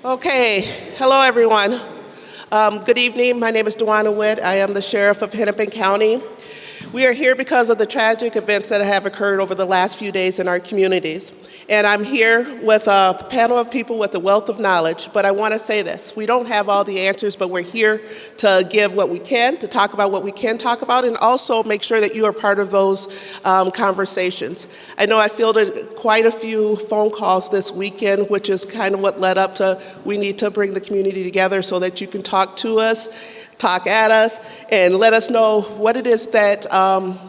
Okay, hello everyone. Good evening, my name is Dewana Witt. I am the Sheriff of Hennepin County. We are here because of the tragic events that have occurred over the last few days in our communities. And I'm here with a panel of people with a wealth of knowledge, but I want to say this. We don't have all the answers, but we're here to give what we can, to talk about what we can talk about, and also make sure that you are part of those conversations. I know I fielded quite a few phone calls this weekend, which is kind of what led up to we need to bring the community together so that you can talk to us, talk at us, and let us know what it is that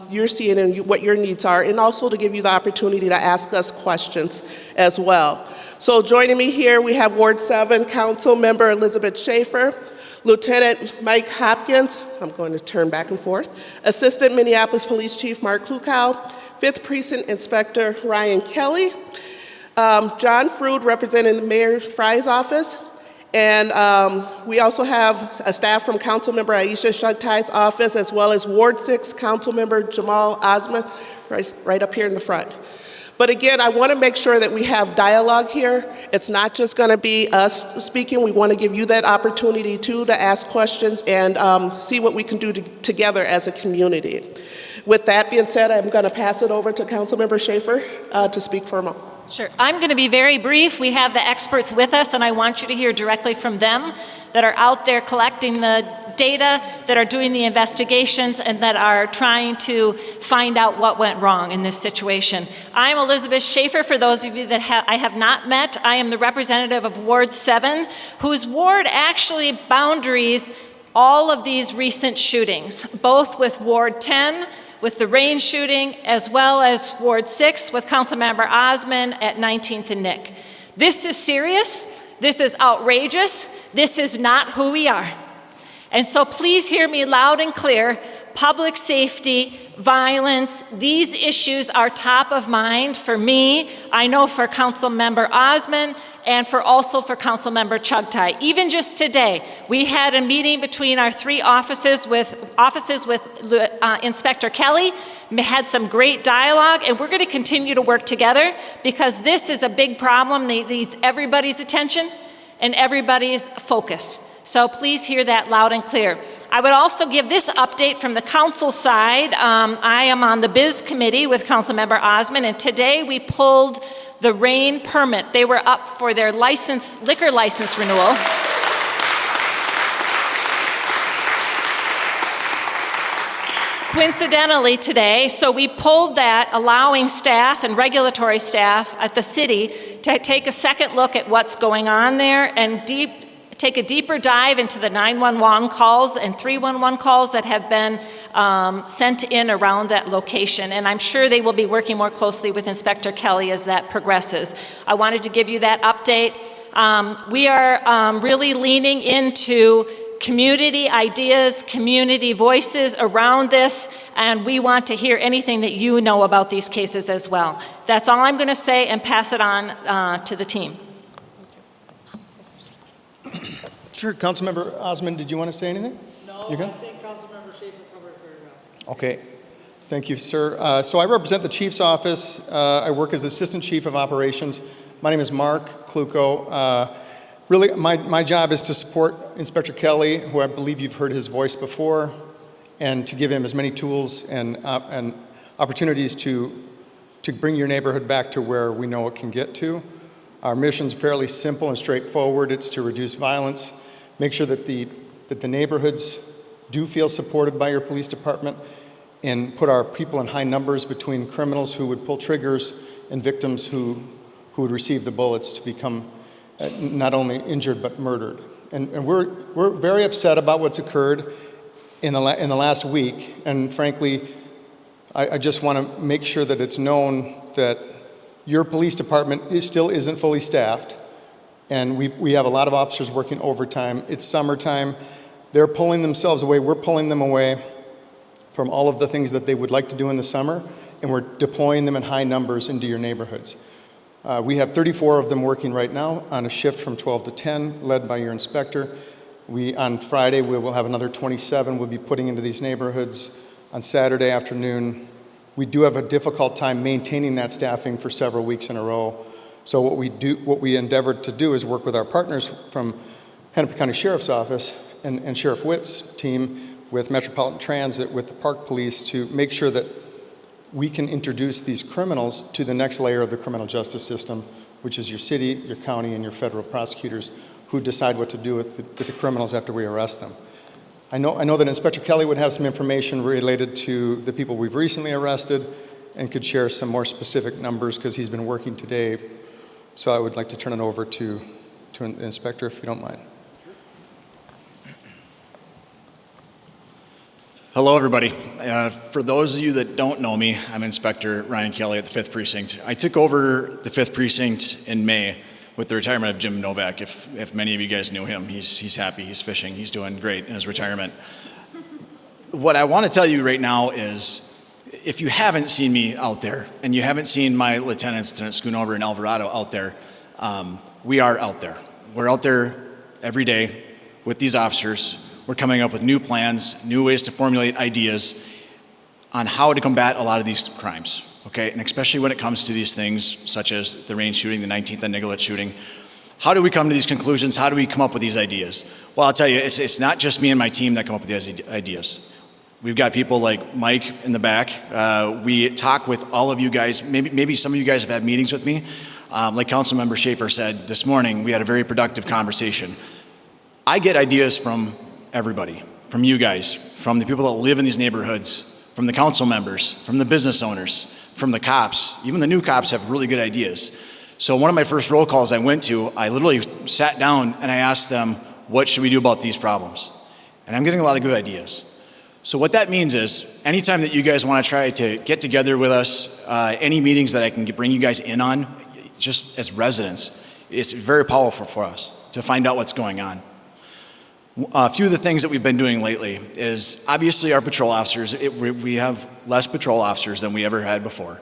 you're seeing and what your needs are, and also to give you the opportunity to ask us questions as well. So joining me here, we have Ward 7 Council Member Elizabeth Schaefer, Lieutenant Mike Hopkins, I'm going to turn back and forth, Assistant Minneapolis Police Chief Mark Klukow, 5th Precinct Inspector Ryan Kelly, John Frood representing the Mayor Fry's office, and we also have a staff from Councilmember Aisha Shugtai's office, as well as Ward 6 Councilmember Jamal Osman, right up here in the front. But again, I want to make sure that we have dialogue here. It's not just going to be us speaking. We want to give you that opportunity too to ask questions and see what we can do together as a community. With that being said, I'm going to pass it over to Councilmember Schaefer to speak for a moment. Sure. I'm going to be very brief. We have the experts with us, and I want you to hear directly from them that are out there collecting the data, that are doing the investigations, and that are trying to find out what went wrong in this situation. I'm Elizabeth Schaefer. For those of you that I have not met, I am the representative of Ward 7, whose ward actually boundaries all of these recent shootings, both with Ward 10, with the rain shooting, as well as Ward 6 with Councilmember Osman at 19th and Nick. This is serious. This is outrageous. This is not who we are. And so please hear me loud and clear. Public safety, violence, these issues are top of mind for me, I know for Councilmember Osman, and also for Councilmember Chugtai. Even just today, we had a meeting between our three offices with Inspector Kelly, had some great dialogue, and we're going to continue to work together because this is a big problem that needs everybody's attention and everybody's focus. So please hear that loud and clear. I would also give this update from the council side. I am on the Biz Committee with Councilmember Osman, and today we pulled the rain permit. They were up for their liquor license renewal. Coincidentally today, so we pulled that, allowing staff and regulatory staff at the city to take a second look at what's going on there and take a deeper dive into the 911 calls and 311 calls that have been sent in around that location. And I'm sure they will be working more closely with Inspector Kelly as that progresses. I wanted to give you that update. We are really leaning into community ideas, community voices around this, and we want to hear anything that you know about these cases as well. That's all I'm going to say, and pass it on to the team. Sure, Councilmember Osman, did you want to say anything? No, you good? I think Councilmember Schaefer covered it very well. Okay, thank you, sir. So I represent the Chief's office. I work as Assistant Chief of Operations. My name is Mark Klukow. Really, my job is to support Inspector Kelly, who I believe you've heard his voice before, and to give him as many tools and opportunities to bring your neighborhood back to where we know it can get to. Our mission's fairly simple and straightforward. It's to reduce violence, make sure that the neighborhoods do feel supported by your police department, and put our people in high numbers between criminals who would pull triggers and victims who would receive the bullets to become not only injured but murdered. And we're very upset about what's occurred in the last week. And frankly, I just want to make sure that it's known that your police department still isn't fully staffed, and we have a lot of officers working overtime. It's summertime. They're pulling themselves away. We're pulling them away from all of the things that they would like to do in the summer, and we're deploying them in high numbers into your neighborhoods. We have 34 of them working right now on a shift from 12 to 10, led by your inspector. On Friday, we will have another 27 we'll be putting into these neighborhoods. On Saturday afternoon, we do have a difficult time maintaining that staffing for several weeks in a row. So what we endeavored to do is work with our partners from Hennepin County Sheriff's Office and Sheriff Witt's team with Metropolitan Transit, with the Park Police, to make sure that we can introduce these criminals to the next layer of the criminal justice system, which is your city, your county, and your federal prosecutors, who decide what to do with the criminals after we arrest them. I know that Inspector Kelly would have some information related to the people we've recently arrested and could share some more specific numbers because he's been working today. So I would like to turn it over to an inspector, if you don't mind. Hello, everybody. For those of you that don't know me, I'm Inspector Ryan Kelly at the 5th Precinct. I took over the 5th Precinct in May with the retirement of Jim Novak. If many of you guys knew him, he's happy, he's fishing, he's doing great in his retirement. What I want to tell you right now is, if you haven't seen me out there, and you haven't seen my lieutenants, Lieutenant Schoonover and Alvarado out there, we are out there. We're out there every day with these officers. We're coming up with new plans, new ways to formulate ideas on how to combat a lot of these crimes, okay? And especially when it comes to these things such as the Rain shooting, the 19th and Nicollet shooting. How do we come to these conclusions? How do we come up with these ideas? Well, I'll tell you, it's not just me and my team that come up with these ideas. We've got people like Mike in the back. We talk with all of you guys. Maybe some of you guys have had meetings with me. Like Councilmember Schaefer said this morning, we had a very productive conversation. I get ideas from everybody, from you guys, from the people that live in these neighborhoods, from the council members, from the business owners, from the cops. Even the new cops have really good ideas. So one of my first roll calls I went to, I literally sat down and I asked them, what should we do about these problems? And I'm getting a lot of good ideas. So what that means is, anytime that you guys want to try to get together with us, any meetings that I can bring you guys in on, just as residents, it's very powerful for us to find out what's going on. A few of the things that we've been doing lately is, obviously our patrol officers, we have less patrol officers than we ever had before.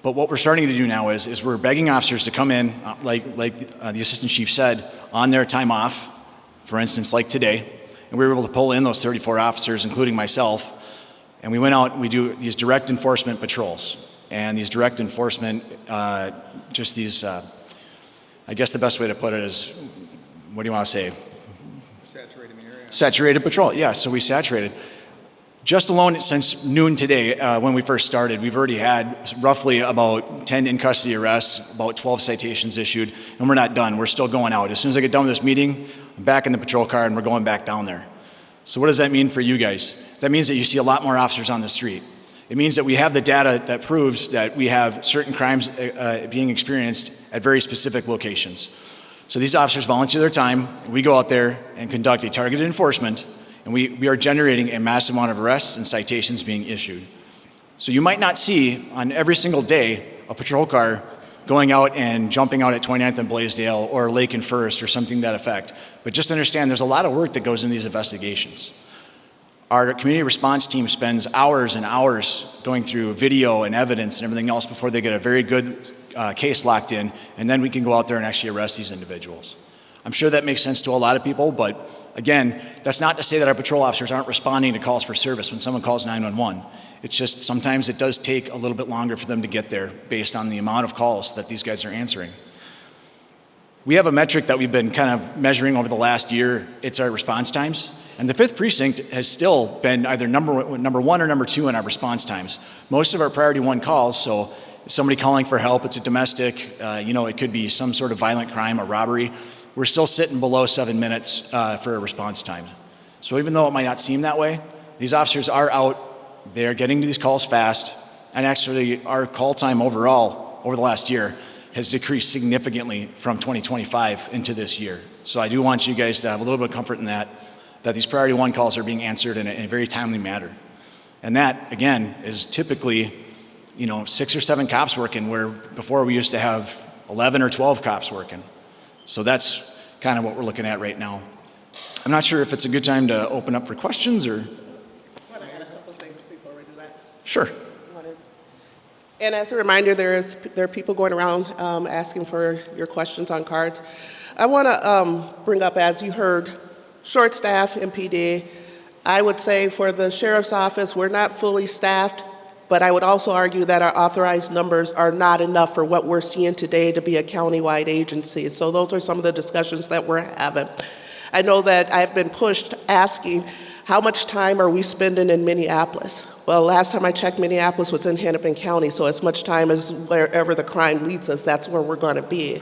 But what we're starting to do now is we're begging officers to come in, like the Assistant Chief said, on their time off, for instance, like today, and we were able to pull in those 34 officers, including myself, and we went out and we do these direct enforcement patrols. And these direct enforcement, I guess the best way to put it is, what do you want to say? Saturating the area. Saturated patrol, yeah, so we saturated. Just alone since noon today, when we first started, we've already had roughly about 10 in-custody arrests, about 12 citations issued, and we're not done. We're still going out. As soon as I get done with this meeting, I'm back in the patrol car and we're going back down there. So what does that mean for you guys? That means that you see a lot more officers on the street. It means that we have the data that proves that we have certain crimes being experienced at very specific locations. So these officers volunteer their time, we go out there and conduct a targeted enforcement, and we are generating a massive amount of arrests and citations being issued. So you might not see on every single day a patrol car going out and jumping out at 29th and Blaisdell or Lake and First or something to that effect. But just understand there's a lot of work that goes into these investigations. Our community response team spends hours and hours going through video and evidence and everything else before they get a very good case locked in, and then we can go out there and actually arrest these individuals. I'm sure that makes sense to a lot of people, but again, that's not to say that our patrol officers aren't responding to calls for service when someone calls 911. It's just sometimes it does take a little bit longer for them to get there based on the amount of calls that these guys are answering. We have a metric that we've been kind of measuring over the last year. It's our response times. And the 5th Precinct has still been either number one or number 2 in our response times. Most of our priority 1 calls, so somebody calling for help, it's a domestic, it could be some sort of violent crime, a robbery, we're still sitting below 7 minutes for a response time. So even though it might not seem that way, these officers are out, they're getting to these calls fast, and actually our call time overall over the last year has decreased significantly from 2025 into this year. So I do want you guys to have a little bit of comfort in that these priority 1 calls are being answered in a very timely manner. And that, again, is typically 6 or 7 cops working, where before we used to have 11 or 12 cops working. So that's kind of what we're looking at right now. I'm not sure if it's a good time to open up for questions or... I want to add a couple things before we do that. Sure. And as a reminder, there are people going around asking for your questions on cards. I want to bring up, as you heard, short staff in PD. I would say for the sheriff's office, we're not fully staffed, But I would also argue that our authorized numbers are not enough for what we're seeing today to be a countywide agency. So those are some of the discussions that we're having. I know that I've been pushed asking, how much time are we spending in Minneapolis? Well, last time I checked, Minneapolis was in Hennepin County, so as much time as wherever the crime leads us, that's where we're going to be.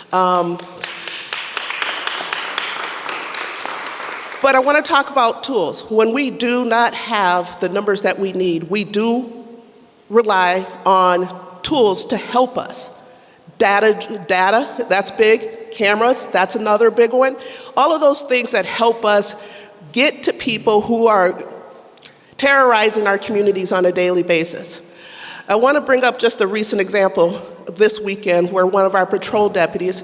But I want to talk about tools. When we do not have the numbers that we need, we do rely on tools to help us. Data, that's big. Cameras, that's another big one. All of those things that help us get to people who are terrorizing our communities on a daily basis. I want to bring up just a recent example this weekend where one of our patrol deputies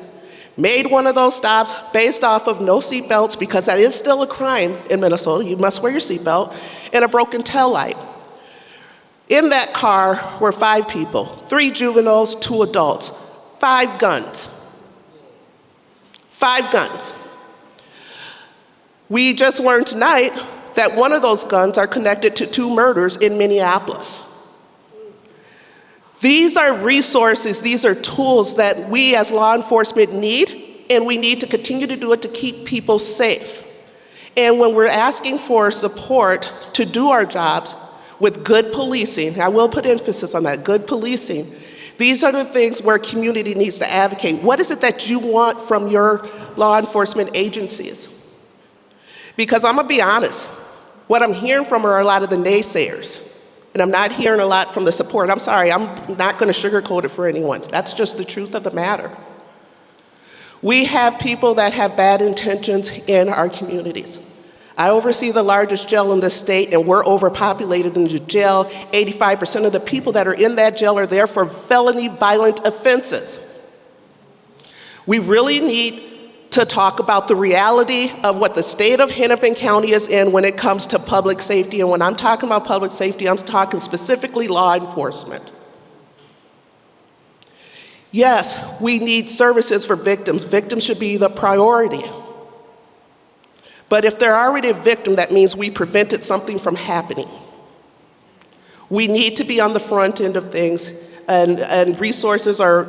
made one of those stops based off of no seatbelts, because that is still a crime in Minnesota. You must wear your seatbelt, and a broken taillight. In that car were 5 people, 3 juveniles, 2 adults, 5 guns. 5 guns. We just learned tonight that one of those guns are connected to 2 murders in Minneapolis. These are resources, these are tools that we as law enforcement need, and we need to continue to do it to keep people safe. And when we're asking for support to do our jobs with good policing, I will put emphasis on that, good policing, these are the things where community needs to advocate. What is it that you want from your law enforcement agencies? Because I'm gonna be honest, what I'm hearing from are a lot of the naysayers. And I'm not hearing a lot from the support. I'm sorry, I'm not going to sugarcoat it for anyone. That's just the truth of the matter. We have people that have bad intentions in our communities. I oversee the largest jail in the state, and we're overpopulated in the jail. 85% of the people that are in that jail are there for felony violent offenses. We really need to talk about the reality of what the state of Hennepin County is in when it comes to public safety. And when I'm talking about public safety, I'm talking specifically law enforcement. Yes, we need services for victims. Victims should be the priority. But if they're already a victim, that means we prevented something from happening. We need to be on the front end of things, and resources are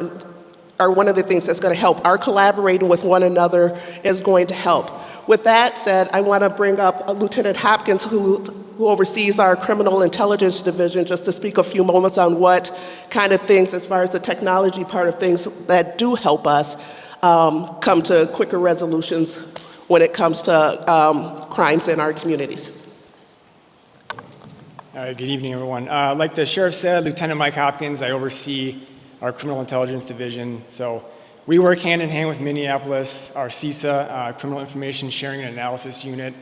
one of the things that's going to help. Our collaborating with one another is going to help. With that said, I want to bring up Lieutenant Hopkins, who oversees our Criminal Intelligence Division, just to speak a few moments on what kind of things, as far as the technology part of things, that do help us come to quicker resolutions when it comes to crimes in our communities. All right, good evening, everyone. Like the sheriff said, Lieutenant Mike Hopkins, I oversee our Criminal Intelligence Division. So we work hand in hand with Minneapolis, our CISA, Criminal Information Sharing and Analysis Unit,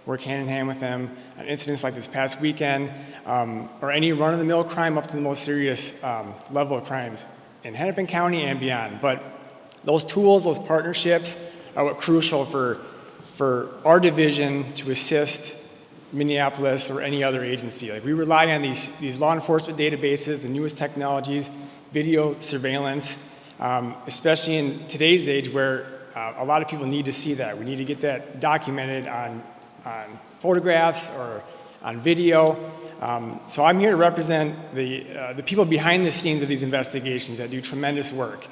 work hand in hand with them on incidents like this past weekend, or any run-of-the-mill crime up to the most serious level of crimes in Hennepin County and beyond. But those tools, those partnerships are what crucial for our division to assist Minneapolis or any other agency. Like, we rely on these law enforcement databases, the newest technologies, video surveillance, especially in today's age where a lot of people need to see that. We need to get that documented on photographs or on video. So I'm here to represent the people behind the scenes of these investigations that do tremendous work.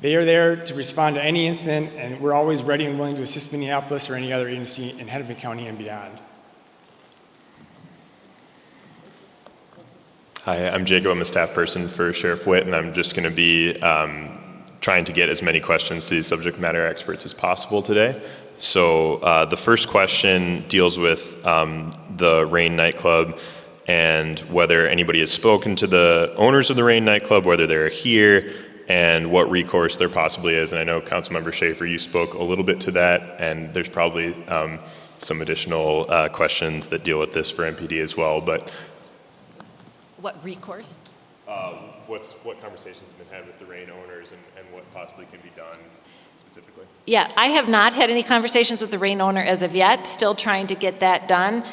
They are there to respond to any incident, and we're always ready and willing to assist Minneapolis or any other agency in Hennepin County and beyond. Hi, I'm Jacob. I'm a staff person for Sheriff Witt, and I'm just going to be trying to get as many questions to these subject matter experts as possible today. So the first question deals with the Rain nightclub and whether anybody has spoken to the owners of the Rain nightclub, whether they're here, and what recourse there possibly is. And I know Councilmember Schaefer, you spoke a little bit to that, and there's probably some additional questions that deal with this for MPD as well. But What recourse? what conversations have been had with the Rain owners and what possibly can be done specifically? Yeah, I have not had any conversations with the Rain owner as of yet, still trying to get that done.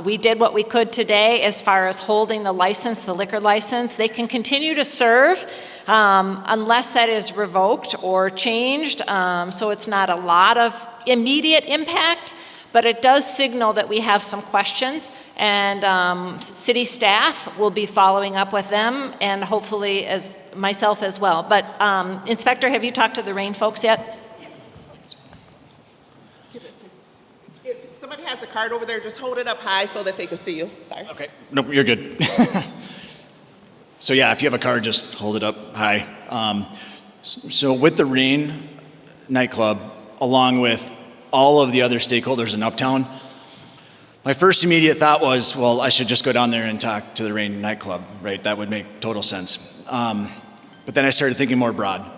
We did what we could today as far as holding the license, the liquor license. They can continue to serve unless that is revoked or changed, so it's not a lot of immediate impact. but it does signal that we have some questions, and city staff will be following up with them, and hopefully as myself as well. But Inspector, have you talked to the rain folks yet? If somebody has a card over there, just hold it up high so that they can see you. Sorry. Okay, nope, you're good. So yeah, if you have a card, just hold it up high. So with the Rain nightclub, along with all of the other stakeholders in Uptown, my first immediate thought was, well, I should just go down there and talk to the Rain nightclub, right? That would make total sense. But then I started thinking more broad.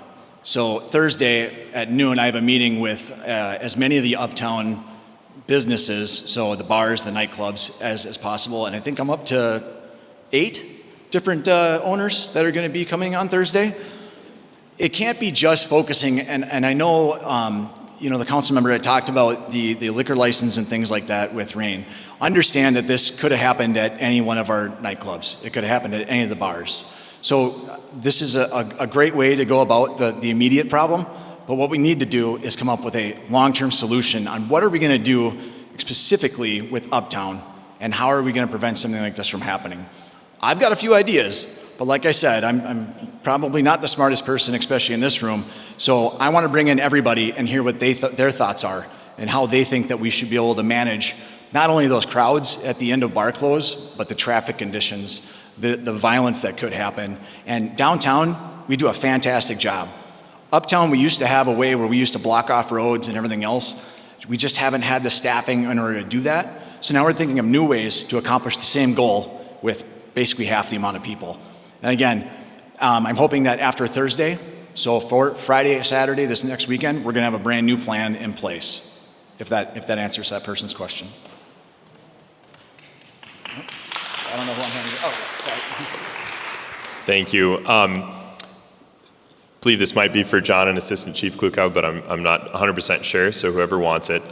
So Thursday at noon, I have a meeting with as many of the Uptown businesses, so the bars, the nightclubs, as possible. And I think I'm up to 8 different owners that are going to be coming on Thursday. It can't be just focusing, and I know, the council member had talked about the liquor license and things like that with Rain. Understand that this could have happened at any one of our nightclubs. It could have happened at any of the bars. So this is a great way to go about the immediate problem, but what we need to do is come up with a long-term solution on what are we going to do specifically with Uptown, and how are we going to prevent something like this from happening. I've got a few ideas, but like I said, I'm probably not the smartest person, especially in this room, so I want to bring in everybody and hear what their thoughts are and how they think that we should be able to manage not only those crowds at the end of bar close, but the traffic conditions, the violence that could happen. And downtown, we do a fantastic job. Uptown, we used to have a way where we used to block off roads and everything else. We just haven't had the staffing in order to do that. So now we're thinking of new ways to accomplish the same goal with basically half the amount of people. And again, I'm hoping that after Thursday, so for Friday, Saturday, this next weekend, we're gonna have a brand new plan in place, if that answers that person's question. I don't know who I'm handing it. Oh, sorry. Thank you. I believe this might be for John and Assistant Chief Klukow, but I'm not 100% sure, so whoever wants it.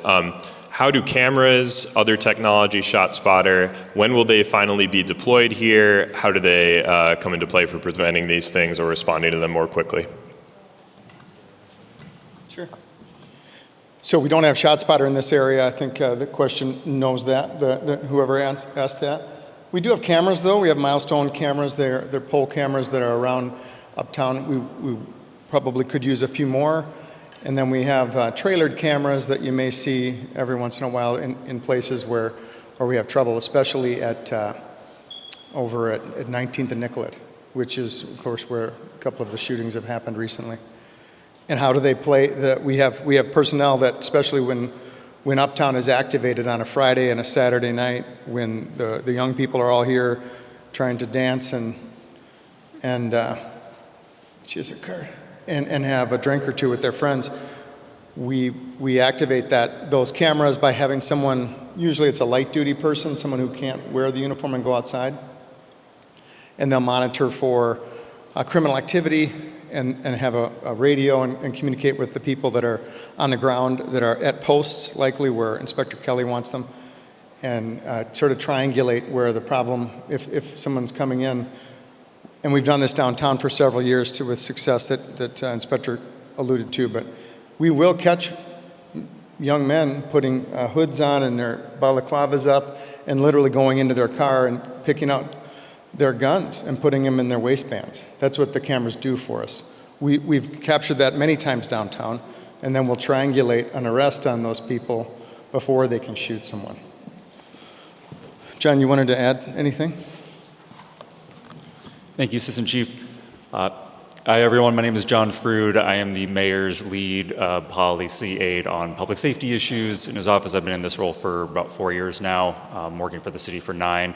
How do cameras, other technology, ShotSpotter, when will they finally be deployed here? How do they come into play for preventing these things or responding to them more quickly? Sure. So we don't have ShotSpotter in this area. I think the question knows that, whoever asked that. We do have cameras, though. We have milestone cameras. They're pole cameras that are around Uptown. We probably could use a few more. And then we have trailered cameras that you may see every once in a while in places where we have trouble, especially over at 19th and Nicollet, which is, of course, where a couple of the shootings have happened recently. And how do they play? We have personnel that, especially when Uptown is activated on a Friday and a Saturday night, when the young people are all here trying to dance and she has a card. And have a drink or two with their friends, we activate those cameras by having someone, usually it's a light duty person, someone who can't wear the uniform and go outside, and they'll monitor for criminal activity and have a radio and communicate with the people that are on the ground, that are at posts, likely where Inspector Kelly wants them, and sort of triangulate where the problem, if someone's coming in. And we've done this downtown for several years with success that Inspector alluded to, but we will catch young men putting hoods on and their balaclavas up and literally going into their car and picking out their guns and putting them in their waistbands. That's what the cameras do for us. We've captured that many times downtown, and then we'll triangulate an arrest on those people before they can shoot someone. John, you wanted to add anything? Thank you, Assistant Chief. Hi, everyone. My name is John Frood. I am the mayor's lead policy aide on public safety issues. In his office, I've been in this role for about 4 years now. I'm working for the city for 9.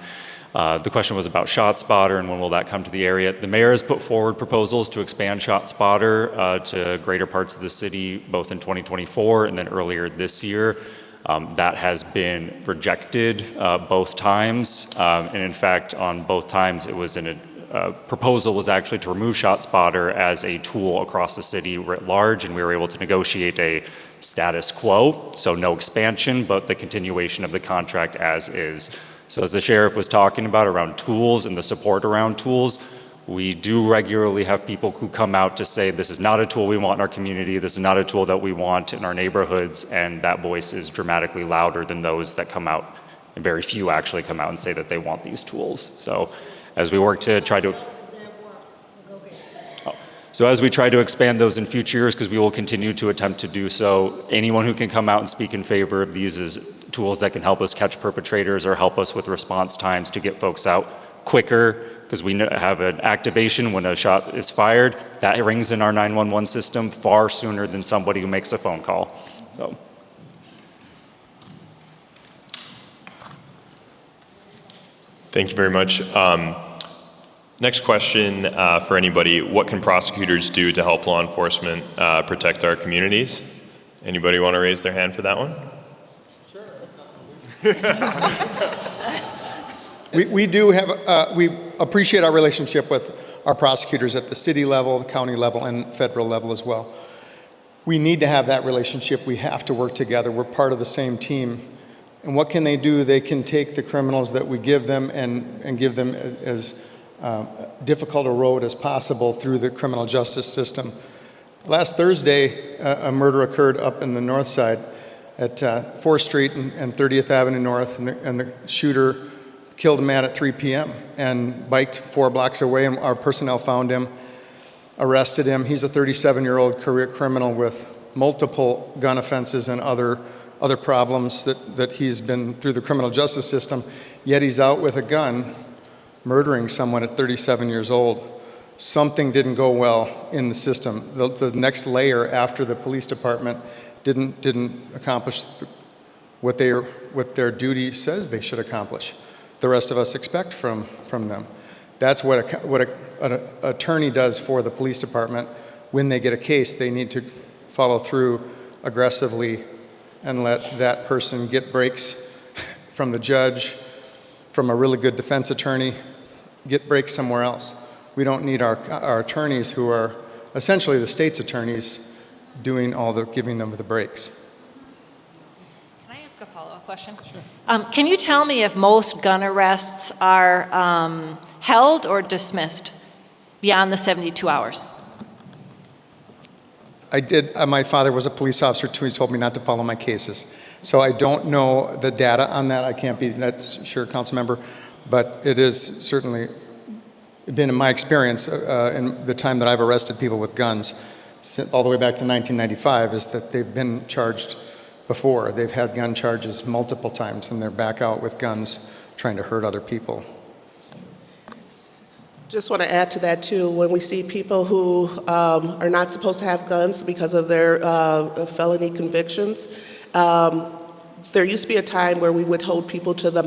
The question was about ShotSpotter and when will that come to the area. The mayor has put forward proposals to expand ShotSpotter to greater parts of the city, both in 2024 and then earlier this year. That has been rejected both times. And in fact, on both times, it was proposal was actually to remove ShotSpotter as a tool across the city writ large, and we were able to negotiate a status quo, so no expansion, but the continuation of the contract as is. So as the sheriff was talking about around tools and the support around tools, We do regularly have people who come out to say this is not a tool we want in our community, this is not a tool that we want in our neighborhoods, and that voice is dramatically louder than those that come out, and very few actually come out and say that they want these tools. So as we work to try to as we try to expand those in future years, because we will continue to attempt to do so, anyone who can come out and speak in favor of these as tools that can help us catch perpetrators or help us with response times to get folks out quicker, because we have an activation when a shot is fired, that rings in our 911 system far sooner than somebody who makes a phone call. So. Thank you very much. Next question for anybody. What can prosecutors do to help law enforcement protect our communities? Anybody want to raise their hand for that one? We do have, we appreciate our relationship with our prosecutors at the city level, the county level, and federal level as well. We need to have that relationship. We have to work together. We're part of the same team. And what can they do? They can take the criminals that we give them and give them as difficult a road as possible through the criminal justice system. Last Thursday, a murder occurred up in the north side at 4th Street and 30th Avenue North, and the shooter killed a man at 3 p.m. and biked 4 blocks away, and our personnel found him, arrested him. He's a 37-year-old career criminal with multiple gun offenses and other problems that he's been through the criminal justice system, yet he's out with a gun murdering someone at 37 years old. Something didn't go well in the system. The next layer after the police department didn't accomplish what their duty says they should accomplish. The rest of us expect from them. That's what an attorney does for the police department. When they get a case, they need to follow through aggressively and let that person get breaks from the judge, from a really good defense attorney, get breaks somewhere else. We don't need our attorneys, who are essentially the state's attorneys, giving them the breaks. Can I ask a follow-up question? Sure. Can you tell me if most gun arrests are held or dismissed beyond the 72 hours? I did. My father was a police officer too. He told me not to follow my cases. So I don't know the data on that. I can't be that sure, council member, but it is certainly been in my experience in the time that I've arrested people with guns, all the way back to 1995, is that they've been charged before. They've had gun charges multiple times, and they're back out with guns trying to hurt other people. Just want to add to that too. When we see people who are not supposed to have guns because of their felony convictions, there used to be a time where we would hold people to the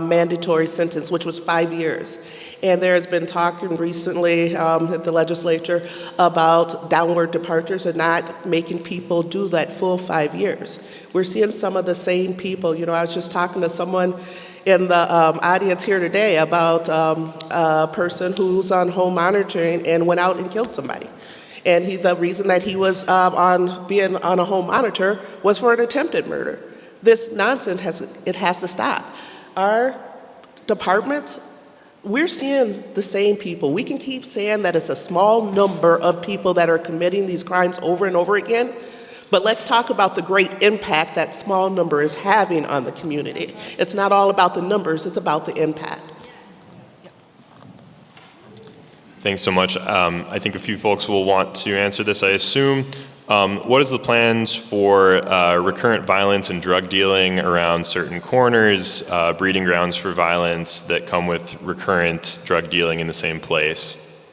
mandatory sentence, which was 5 years. And there has been talk recently at the legislature about downward departures and not making people do that full 5 years. We're seeing some of the same people. You know, I was just talking to someone in the audience here today about a person who's on home monitoring and went out and killed somebody. And the reason that he was being on a home monitor was for an attempted murder. This nonsense has to stop. Our departments, we're seeing the same people. We can keep saying that it's a small number of people that are committing these crimes over and over again, but let's talk about the great impact that small number is having on the community. It's not all about the numbers, it's about the impact. Thanks so much. I think a few folks will want to answer this, I assume. What is the plans for recurrent violence and drug dealing around certain corners, breeding grounds for violence that come with recurrent drug dealing in the same place?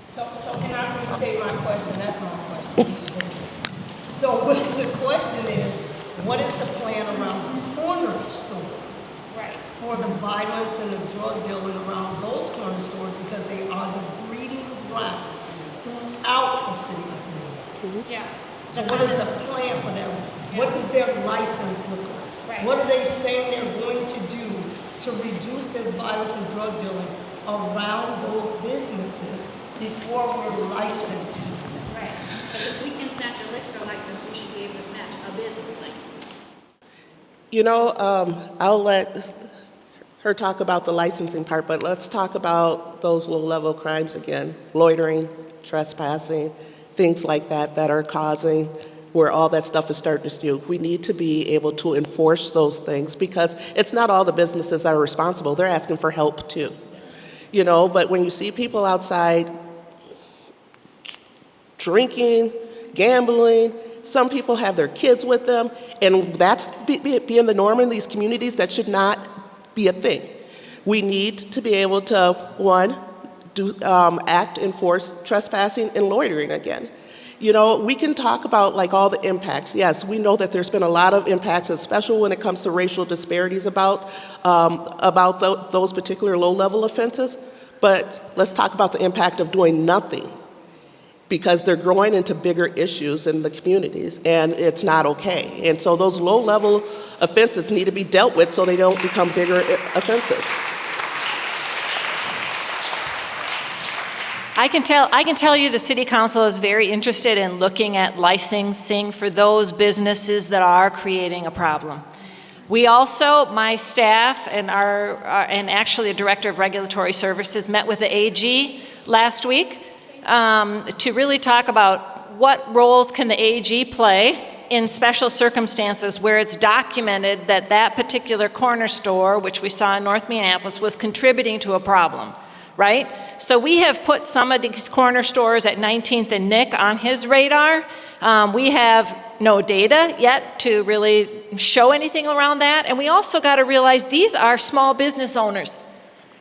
So can I restate my question? That's my question. So the question is, what is the plan around corner stores? Right. For the violence and the drug dealing around those corner stores, because they are the breeding grounds throughout the city of Minneapolis. Yeah. So what is the plan for them? What does their license look like? Right. What are they saying they're going to do to reduce this violence and drug dealing around those businesses before we're licensing them? Right. Because if we can snatch a liquor license, we should be able to snatch a business license. You know, I'll let her talk about the licensing part, but let's talk about those low-level crimes again. Loitering, trespassing, things like that that are causing where all that stuff is starting to stew. We need to be able to enforce those things because it's not all the businesses that are responsible. They're asking for help too. You know, but when you see people outside drinking, gambling, some people have their kids with them, and that's being the norm in these communities. That should not be a thing. We need to be able to, one, enforce trespassing and loitering again. You know, we can talk about like all the impacts. Yes, we know that there's been a lot of impacts, especially when it comes to racial disparities about those particular low-level offenses. But let's talk about the impact of doing nothing, because they're growing into bigger issues in the communities, and it's not okay. And so those low-level offenses need to be dealt with so they don't become bigger offenses. I can tell you the City Council is very interested in looking at licensing for those businesses that are creating a problem. We also, my staff and and actually the Director of Regulatory Services met with the AG last week to really talk about what roles can the AG play in special circumstances where it's documented that that particular corner store, which we saw in North Minneapolis, was contributing to a problem. Right? So we have put some of these corner stores at 19th and Nick on his radar. We have no data yet to really show anything around that. And we also got to realize these are small business owners.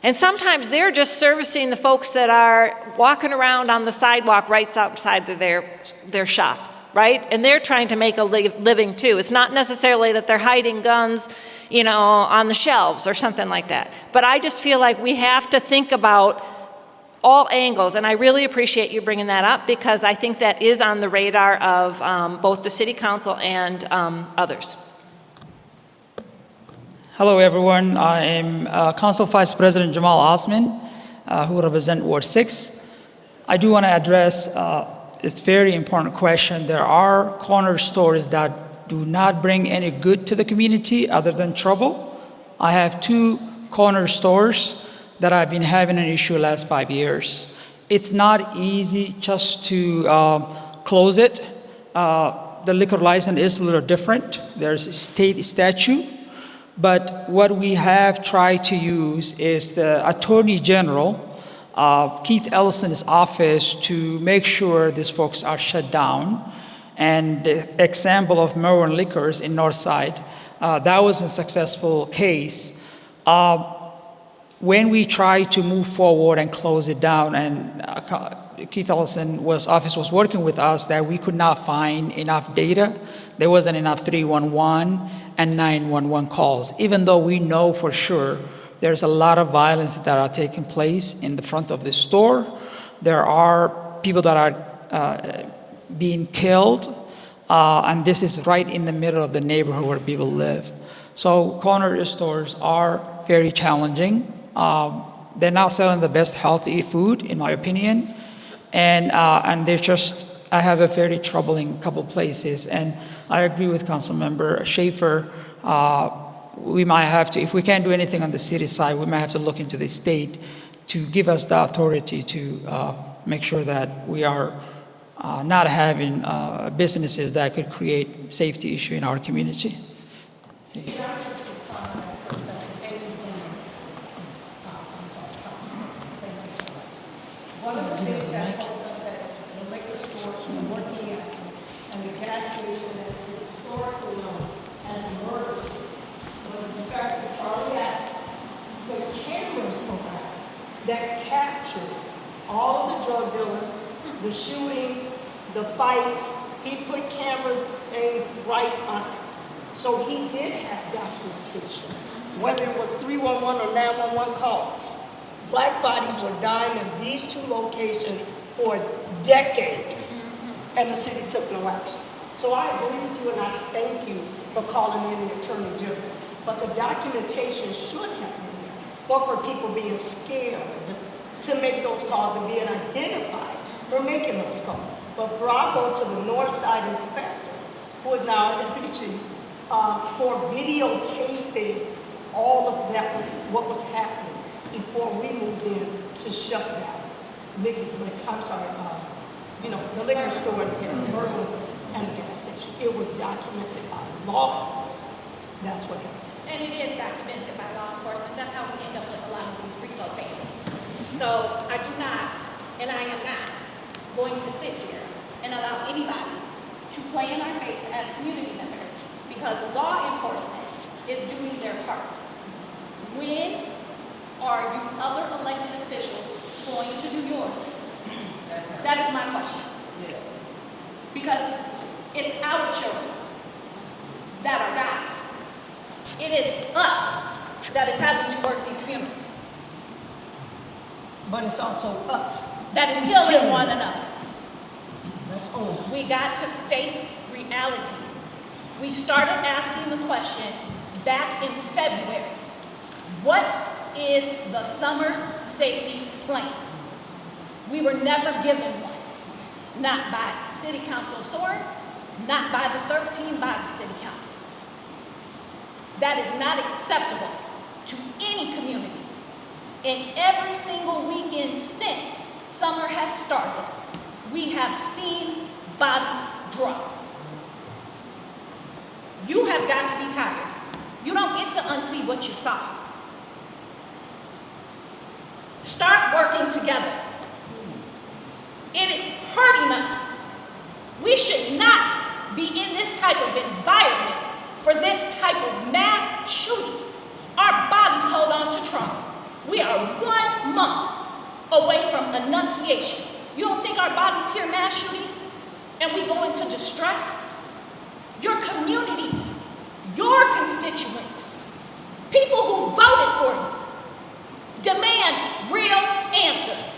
And sometimes they're just servicing the folks that are walking around on the sidewalk right outside of their shop. Right? And they're trying to make a living too. It's not necessarily that they're hiding guns, you know, on the shelves or something like that. But I just feel like we have to think about all angles, and I really appreciate you bringing that up because I think that is on the radar of both the City Council and others. Hello everyone, I am Council Vice President Jamal Osman, who represent Ward 6. I do want to address it's a very important question. There are corner stores that do not bring any good to the community other than trouble. I have 2 corner stores that I've been having an issue the last 5 years. It's not easy just to close it. The liquor license is a little different. There's a state statute. But what we have tried to use is the Attorney General Keith Ellison's office to make sure these folks are shut down. And the example of Merwin Liquors in Northside, that was a successful case. When we tried to move forward and close it down, and Keith Ellison's office was working with us, that we could not find enough data. There wasn't enough 311 and 911 calls, even though we know for sure there's a lot of violence that are taking place in the front of the store. There are people that are being killed, and this is right in the middle of the neighborhood where people live. So corner stores are very challenging. They're not selling the best healthy food, in my opinion, and they're just, I have a very troubling couple places. And I agree with Councilmember Schaefer. We might have to, if we can't do anything on the city side, we might have to look into the state to give us the authority to make sure that we are not having businesses that could create safety issue in our community. One of the things that helped us at the liquor store and working at and the gas station that's historically known as murders was Inspector Charlie Adams. The cameras around that captured all of the drug dealing, the shootings, the fights. He put cameras right on it. So he did have documentation, whether it was 311 or 911 calls. Black bodies were dying in these 2 locations for decades, and the city took no action. So I agree with you, and I thank you for calling in the Attorney General. But the documentation should have been there, but for people being scared to make those calls and being identified for making those calls. But bravo to the Northside Inspector, who is now a deputy chief, for videotaping all of that was what was happening before we moved in to shut down Mickey's Liquor, the liquor store in Merlin's and the gas station. It was documented by law enforcement. That's what happened. And it is documented by law enforcement. That's how we end up with a lot of these RICO cases. So I do not, and I am not, going to sit here and allow anybody to play in our face as community members, because law enforcement is doing their part. When are you other elected officials going to do yours? That is my question. Yes. Because it's our children that are dying. It is us that is having to work these funerals. But it's also us. That is killing one another. That's on us. We got to face reality. We started asking the question back in February. What is the summer safety plan? We were never given one. Not by City Council Soren, not by the 13 body City Council. That is not acceptable to any community. And every single weekend since summer has started, we have seen bodies drop. You have got to be tired. You don't get to unsee what you saw. Start working together. It is hurting us. We should not be in this type of environment for this type of mass shooting. Our bodies hold on to trauma. We are 1 month away from Annunciation. You don't think our bodies hear mass shooting and we go into distress? Your communities, your constituents, people who voted for you, demand real answers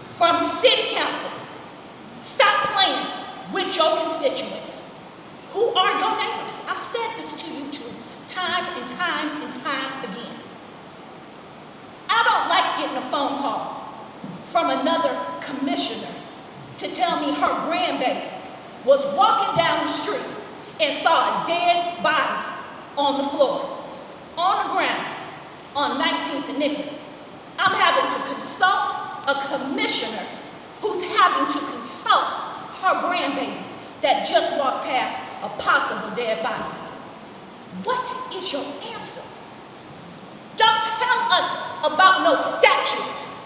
from City Council. Stop playing with your constituents. Who are your neighbors? I've said this to you too, time and time and time again. I don't like getting a phone call from another commissioner to tell me her grandbaby was walking down the street and saw a dead body on the floor, on the ground, on 19th and Nickel. I'm having to consult a commissioner who's having to consult her grandbaby that just walked past a possible dead body. What is your answer? Don't tell us about no statutes.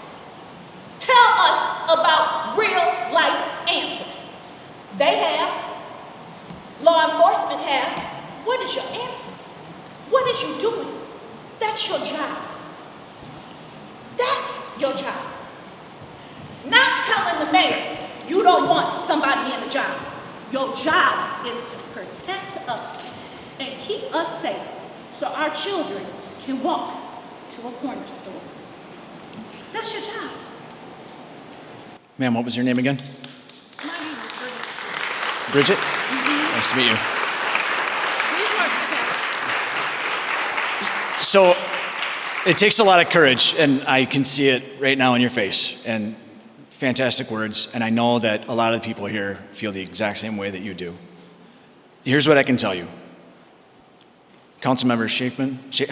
Tell us about real life answers. They have. Law enforcement has. What is your answers? What is you doing? That's your job. That's your job. Not telling the mayor you don't want somebody in the job. Your job is to protect us and keep us safe so our children can walk to a corner store. That's your job. Ma'am, what was your name again? My name is Bridget. Bridget? Nice to meet you. We work together. So it takes a lot of courage, and I can see it right now in your face, and fantastic words, and I know that a lot of the people here feel the exact same way that you do. Here's what I can tell you. Councilmembers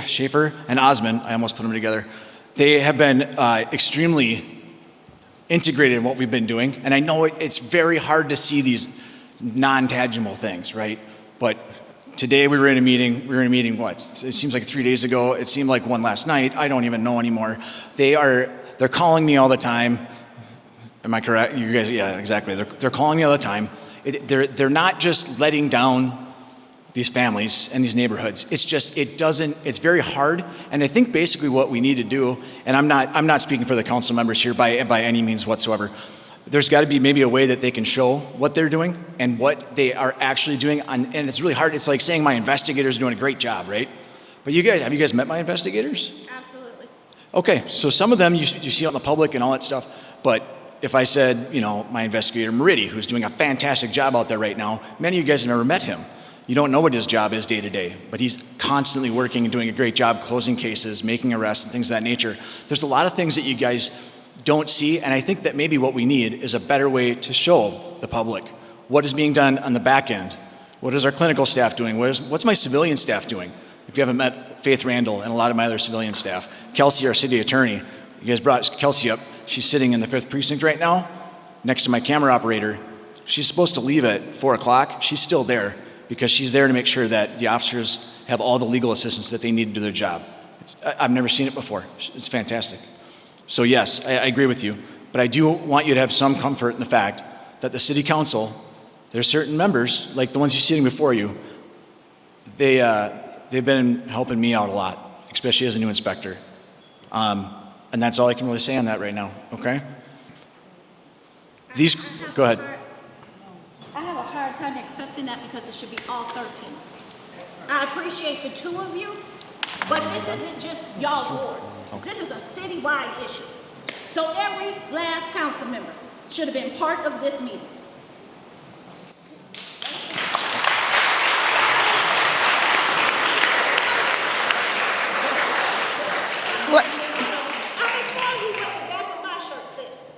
Schaefer and Osmond, I almost put them together, they have been extremely integrated in what we've been doing, and I know it's very hard to see these non-tangible things, right? But today we were in a meeting, what? It seems like 3 days ago, it seemed like one last night, I don't even know anymore. They're calling me all the time. Am I correct? You guys, yeah, exactly. They're calling me all the time. They're not just letting down these families and these neighborhoods. It's very hard. And I think basically what we need to do, and I'm not speaking for the council members here by any means whatsoever. There's got to be maybe a way that they can show what they're doing and what they are actually doing. And it's really hard. It's like saying my investigators are doing a great job, right? But have you guys met my investigators? Absolutely. Okay, so some of them you see out in the public and all that stuff, but if I said, my investigator Meridi, who's doing a fantastic job out there right now, many of you guys have never met him. You don't know what his job is day to day, but he's constantly working and doing a great job closing cases, making arrests, and things of that nature. There's a lot of things that you guys don't see, and I think that maybe what we need is a better way to show the public what is being done on the back end. What is our clinical staff doing? What's my civilian staff doing? If you haven't met Faith Randall and a lot of my other civilian staff, Kelsey, our city attorney, you guys brought Kelsey up. She's sitting in the 5th precinct right now, next to my camera operator. She's supposed to leave at 4 o'clock. She's still there because she's there to make sure that the officers have all the legal assistance that they need to do their job. I've never seen it before. It's fantastic. So yes, I agree with you, but I do want you to have some comfort in the fact that the city council, there's certain members, like the ones you're sitting before you, they've been helping me out a lot, especially as a new inspector. And that's all I can really say on that right now, okay? Go ahead. I have a hard time accepting that because it should be all 13. I appreciate the 2 of you, but this isn't just y'all's ward. This is a citywide issue. So every last council member should have been part of this meeting. I'm gonna tell you what the back of my shirt says.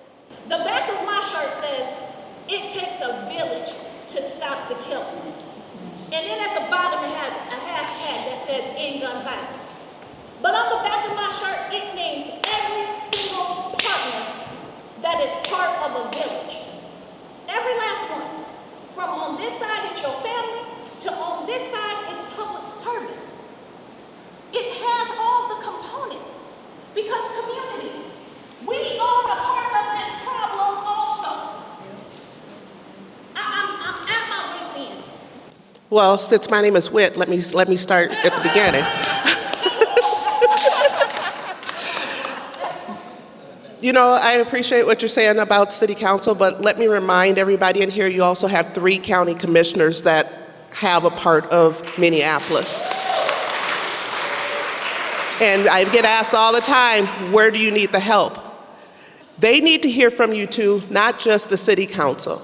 The back of my shirt says, it takes a village to stop the killings. And then at the bottom it has a hashtag that says end gun violence. But on the back of my shirt, it names every single partner that is part of a village. Every last one. From on this side, it's your family, to on this side, it's public service. It has all the components. Because community, we own a part of this problem also. I'm at my wit's end. Well, since my name is Witt, let me start at the beginning. You know, I appreciate what you're saying about city council, but let me remind everybody in here, you also have 3 county commissioners that have a part of Minneapolis. And I get asked all the time, where do you need the help? They need to hear from you too, not just the city council.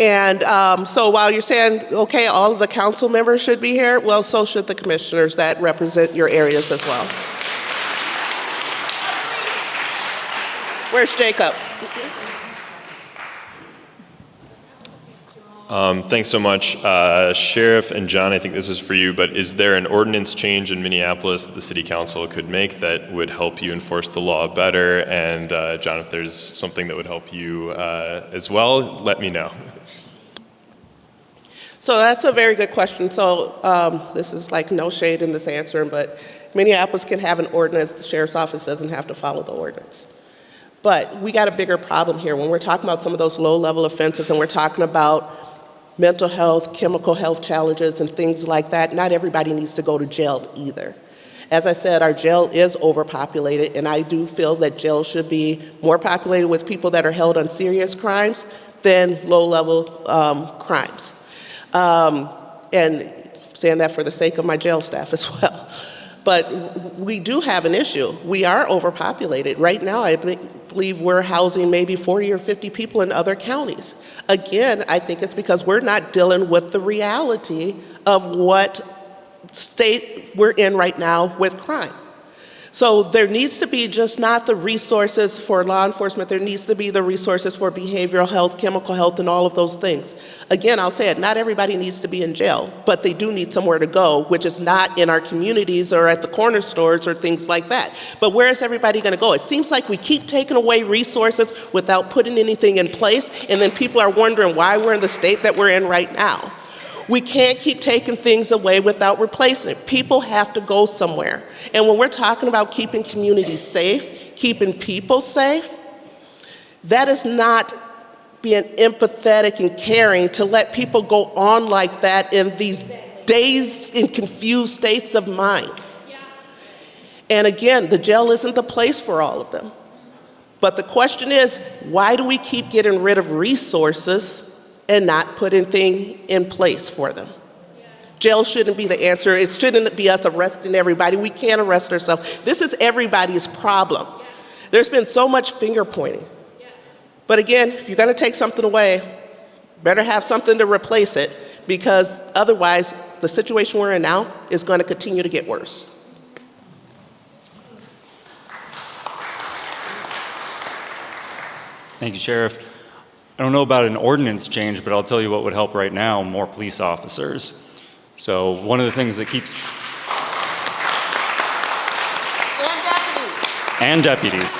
And so while you're saying, okay, all of the council members should be here, well, so should the commissioners that represent your areas as well. Where's Jacob? Thanks so much. Sheriff and John, I think this is for you, but is there an ordinance change in Minneapolis that the city council could make that would help you enforce the law better? And John, if there's something that would help you as well, let me know. So that's a very good question. So this is like no shade in this answer, but Minneapolis can have an ordinance. The sheriff's office doesn't have to follow the ordinance. But we got a bigger problem here. When we're talking about some of those low-level offenses and we're talking about mental health, chemical health challenges, and things like that, not everybody needs to go to jail either. As I said, our jail is overpopulated, and I do feel that jail should be more populated with people that are held on serious crimes than low-level crimes. And saying that for the sake of my jail staff as well. But we do have an issue. We are overpopulated. Right now, I believe we're housing maybe 40 or 50 people in other counties. Again, I think it's because we're not dealing with the reality of what state we're in right now with crime. So there needs to be just not the resources for law enforcement, there needs to be the resources for behavioral health, chemical health, and all of those things. Again, I'll say it, not everybody needs to be in jail, but they do need somewhere to go, which is not in our communities or at the corner stores or things like that. But where is everybody gonna go? It seems like we keep taking away resources without putting anything in place, and then people are wondering why we're in the state that we're in right now. We can't keep taking things away without replacing it. People have to go somewhere. And when we're talking about keeping communities safe, keeping people safe, that is not being empathetic and caring to let people go on like that in these dazed and confused states of mind. And again, the jail isn't the place for all of them. But the question is, why do we keep getting rid of resources and not put anything in place for them? Jail shouldn't be the answer. It shouldn't be us arresting everybody. We can't arrest ourselves. This is everybody's problem. There's been so much finger pointing. But again, if you're gonna take something away, better have something to replace it, because otherwise the situation we're in now is gonna continue to get worse. Thank you, Sheriff. I don't know about an ordinance change, but I'll tell you what would help right now: more police officers. So one of the things that keeps and deputies.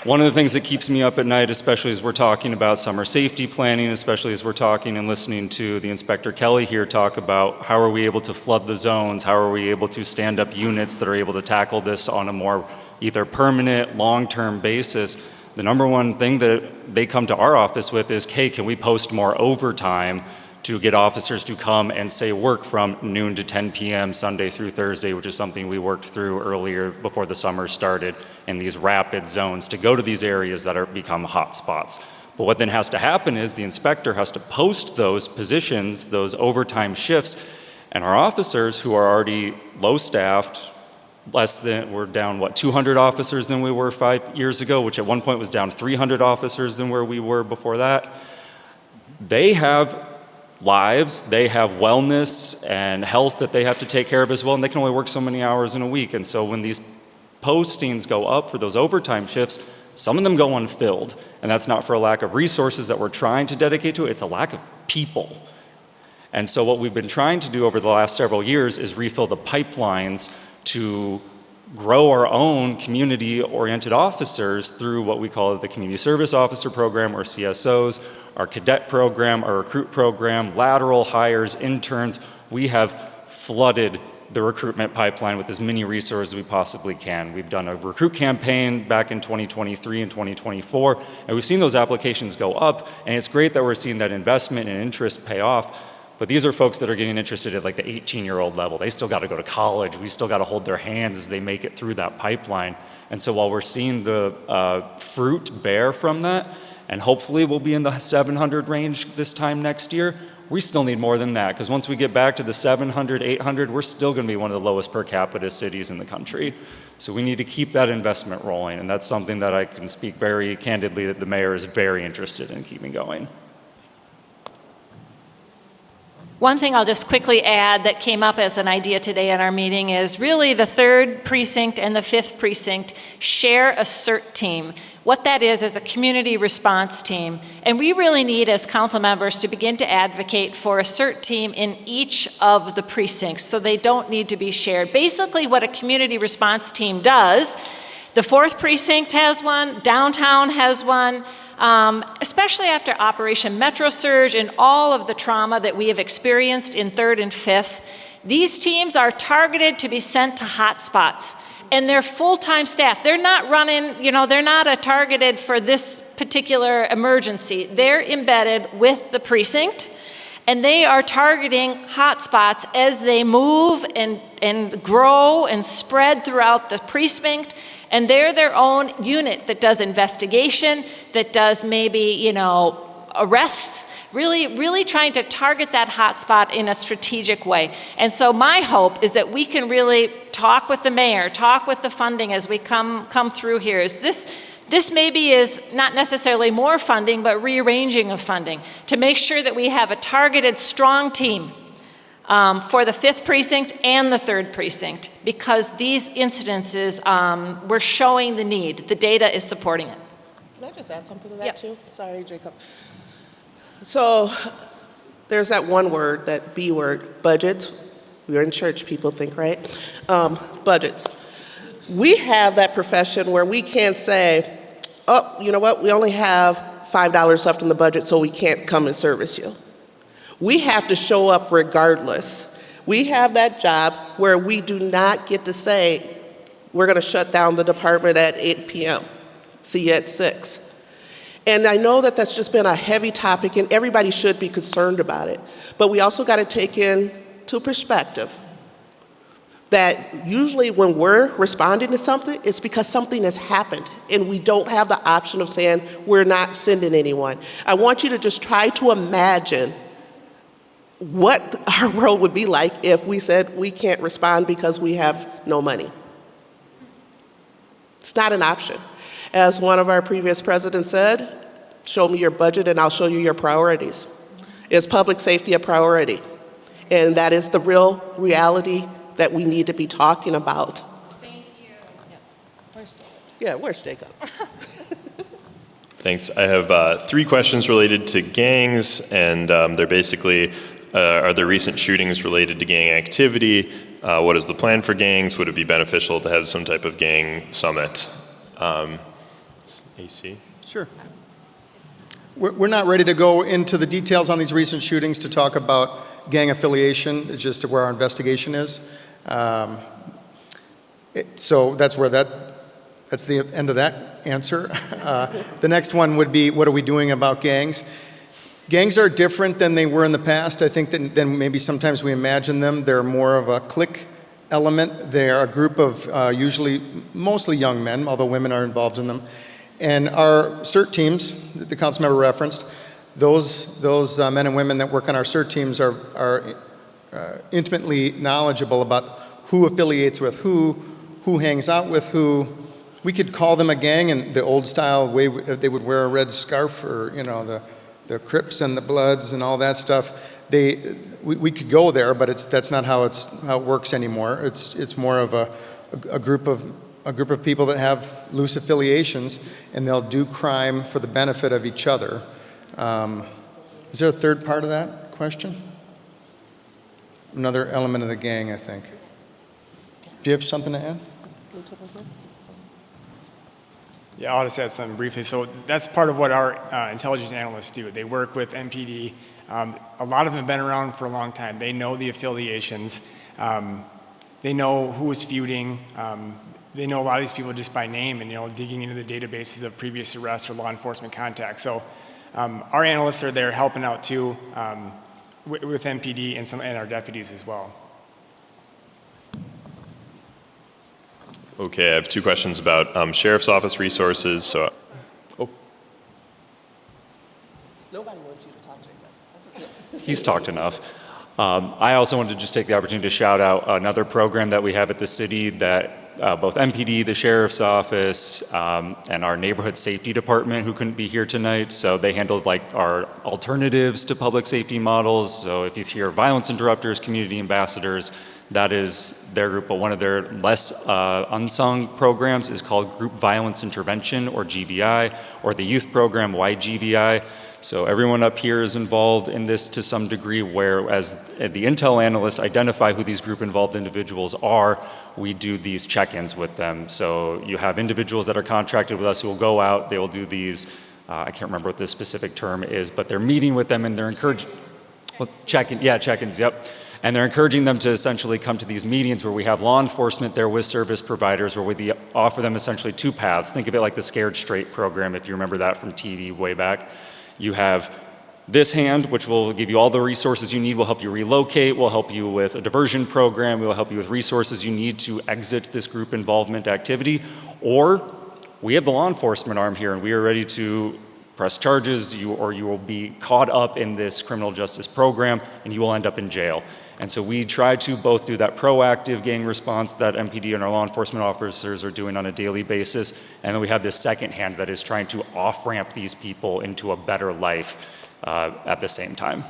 One of the things that keeps me up at night, especially as we're talking about summer safety planning, especially as we're talking and listening to the Inspector Kelly here talk about how are we able to flood the zones, how are we able to stand up units that are able to tackle this on a more either permanent, long-term basis. The number one thing that they come to our office with is, hey, can we post more overtime to get officers to come and say work from noon to 10 p.m. Sunday through Thursday, which is something we worked through earlier before the summer started in these rapid zones to go to these areas that are become hot spots. But what then has to happen is the inspector has to post those positions, those overtime shifts, and our officers who are already low staffed, we're down, 200 officers than we were 5 years ago, which at one point was down 300 officers than where we were before that. They have lives, they have wellness and health that they have to take care of as well, and they can only work so many hours in a week. And so when these postings go up for those overtime shifts, some of them go unfilled. And that's not for a lack of resources that we're trying to dedicate to it, it's a lack of people. And so what we've been trying to do over the last several years is refill the pipelines to grow our own community-oriented officers through what we call the Community Service Officer Program, or CSOs, our cadet program, our recruit program, lateral hires, interns. We have flooded the recruitment pipeline with as many resources as we possibly can. We've done a recruit campaign back in 2023 and 2024, and we've seen those applications go up, and it's great that we're seeing that investment and interest pay off. But these are folks that are getting interested at like the 18-year-old level. They still got to go to college. We still got to hold their hands as they make it through that pipeline. And so while we're seeing the fruit bear from that, and hopefully we'll be in the 700 range this time next year, we still need more than that. Because once we get back to the 700, 800, we're still going to be one of the lowest per capita cities in the country. So we need to keep that investment rolling. And that's something that I can speak very candidly that the mayor is very interested in keeping going. One thing I'll just quickly add that came up as an idea today in our meeting is really the 3rd precinct and the 5th precinct share a CERT team. What that is a community response team. And we really need as council members to begin to advocate for a CERT team in each of the precincts so they don't need to be shared. Basically what a community response team does, the 4th precinct has one, downtown has one, especially after Operation Metro Surge and all of the trauma that we have experienced in 3rd and 5th, these teams are targeted to be sent to hot spots. And they're full-time staff. They're not running, they're not targeted for this particular emergency. They're embedded with the precinct, and they are targeting hot spots as they move and grow and spread throughout the precinct. And they're their own unit that does investigation, that does maybe, arrests, really trying to target that hot spot in a strategic way. And so my hope is that we can really talk with the mayor, talk with the funding as we come through here. Is this maybe is not necessarily more funding, but rearranging of funding to make sure that we have a targeted, strong team for the 5th precinct and the 3rd precinct, because these incidences, we're showing the need. The data is supporting it. Can I just add something to that Yep. too? Sorry, Jacob. So there's that one word, that B word, budget. We're in church, people think, right? Budgets. We have that profession where we can't say, oh, you know what, we only have $5 left in the budget, so we can't come and service you. We have to show up regardless. We have that job where we do not get to say, we're going to shut down the department at 8 p.m. See you at 6. And I know that that's just been a heavy topic, and everybody should be concerned about it. But we also got to take into perspective that usually when we're responding to something, it's because something has happened, and we don't have the option of saying we're not sending anyone. I want you to just try to imagine what our world would be like if we said we can't respond because we have no money. It's not an option. As one of our previous presidents said, show me your budget and I'll show you your priorities. Is public safety a priority? And that is the real reality that we need to be talking about. Thank you. Where's Jacob? Thanks. I have 3 questions related to gangs, and they're basically, Are there recent shootings related to gang activity? What is the plan for gangs? Would it be beneficial to have some type of gang summit? AC? Sure. We're not ready to go into the details on these recent shootings to talk about gang affiliation. It's just where our investigation is. So that's the end of that answer. The next one would be, what are we doing about gangs? Gangs are different than they were in the past. I think than maybe sometimes we imagine them. They're more of a clique element. They're a group of usually mostly young men, although women are involved in them. And our CERT teams, the council member referenced, those men and women that work on our CERT teams are intimately knowledgeable about who affiliates with who hangs out with who. We could call them a gang in the old style way. They would wear a red scarf, or the Crips and the Bloods and all that stuff. We could go there, but that's not how it works anymore. It's more of a group of people that have loose affiliations, and they'll do crime for the benefit of each other. Is there a third part of that question? Another element of the gang, I think. Do you have something to add? Yeah, I'll just add something briefly. So that's part of what our intelligence analysts do. They work with MPD. A lot of them have been around for a long time. They know the affiliations. They know who is feuding. They know a lot of these people just by name and digging into the databases of previous arrests or law enforcement contacts. So our analysts are there helping out too with MPD and our deputies as well. Okay, I have two questions about Sheriff's Office resources. So, Nobody wants you to talk, Jacob. That's okay. He's talked enough. I also wanted to just take the opportunity to shout out another program that we have at the city that both MPD, the Sheriff's Office, and our Neighborhood Safety Department, who couldn't be here tonight, so they handled our alternatives to public safety models. So if you hear violence interrupters, community ambassadors, that is their group, but one of their less unsung programs is called Group Violence Intervention, or GVI, or the youth program, YGVI. So everyone up here is involved in this to some degree, whereas the intel analysts identify who these group involved individuals are, we do these check-ins with them. So you have individuals that are contracted with us who will go out, they will do these, I can't remember what the specific term is, but they're meeting with them and they're encouraging, check-ins, yep. And they're encouraging them to essentially come to these meetings where we have law enforcement there with service providers, where we offer them essentially two paths. Think of it like the Scared Straight program, if you remember that from TV way back. You have this hand, which will give you all the resources you need, will help you relocate, will help you with a diversion program, will help you with resources you need to exit this group involvement activity. Or we have the law enforcement arm here, and we are ready to press charges, or you will be caught up in this criminal justice program, and you will end up in jail. And so we try to both do that proactive gang response that MPD and our law enforcement officers are doing on a daily basis, and then we have this second hand that is trying to off-ramp these people into a better life at the same time.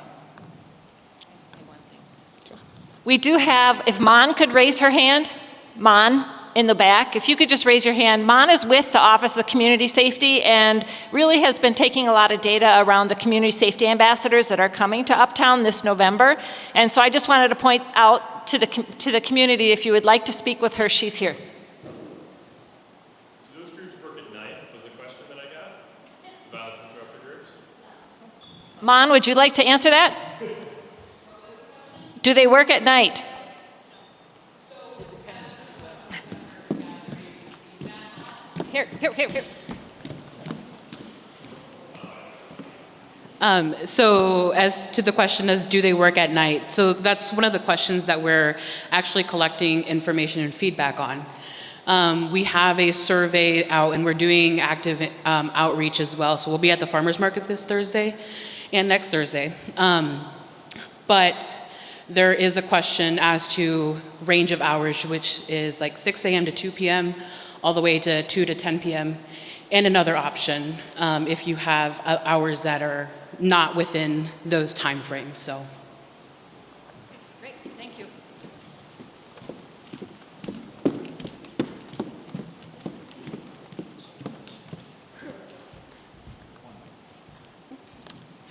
We do have, if Mon could raise her hand, Mon in the back, if you could just raise your hand. Mon is with the Office of Community Safety and really has been taking a lot of data around the community safety ambassadors that are coming to Uptown this November. And so I just wanted to point out to the community, if you would like to speak with her, she's here. Do those groups work at night? Was a question that I got. Violence interrupter groups. Mon, would you like to answer that? Do they work at night? Here. So as to the question as do they work at night? So that's one of the questions that we're actually collecting information and feedback on. We have a survey out and we're doing active outreach as well. So we'll be at the farmer's market this Thursday and next Thursday. But there is a question as to range of hours, which is like 6 a.m. to 2 p.m., all the way to 2 to 10 p.m. And another option if you have hours that are not within those time frames. So. Great, thank you.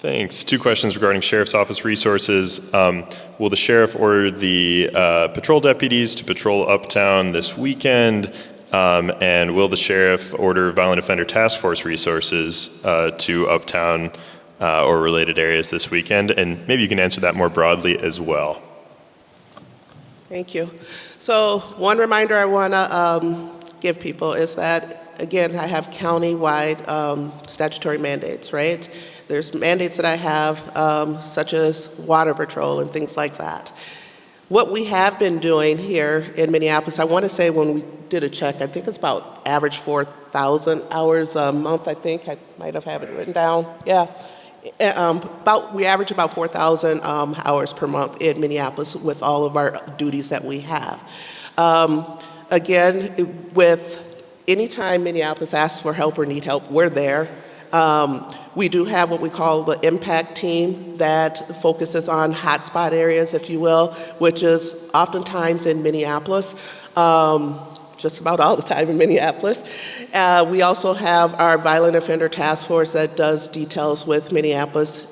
Thanks. Two questions regarding Sheriff's Office resources. Will the sheriff order the patrol deputies to patrol uptown this weekend? And will the sheriff order violent offender task force resources to uptown or related areas this weekend? And maybe you can answer that more broadly as well. Thank you. So one reminder I want to give people is that, again, I have county-wide statutory mandates, right? There's mandates that I have, such as water patrol and things like that. What we have been doing here in Minneapolis, I want to say when we did a check, I think it's about average 4,000 hours a month, I think. I might have it written down. Yeah. We average about 4,000 hours per month in Minneapolis with all of our duties that we have. Again, with anytime Minneapolis asks for help or need help, we're there. We do have what we call the impact team that focuses on hotspot areas, if you will, which is oftentimes in Minneapolis, just about all the time in Minneapolis. We also have our violent offender task force that does details with Minneapolis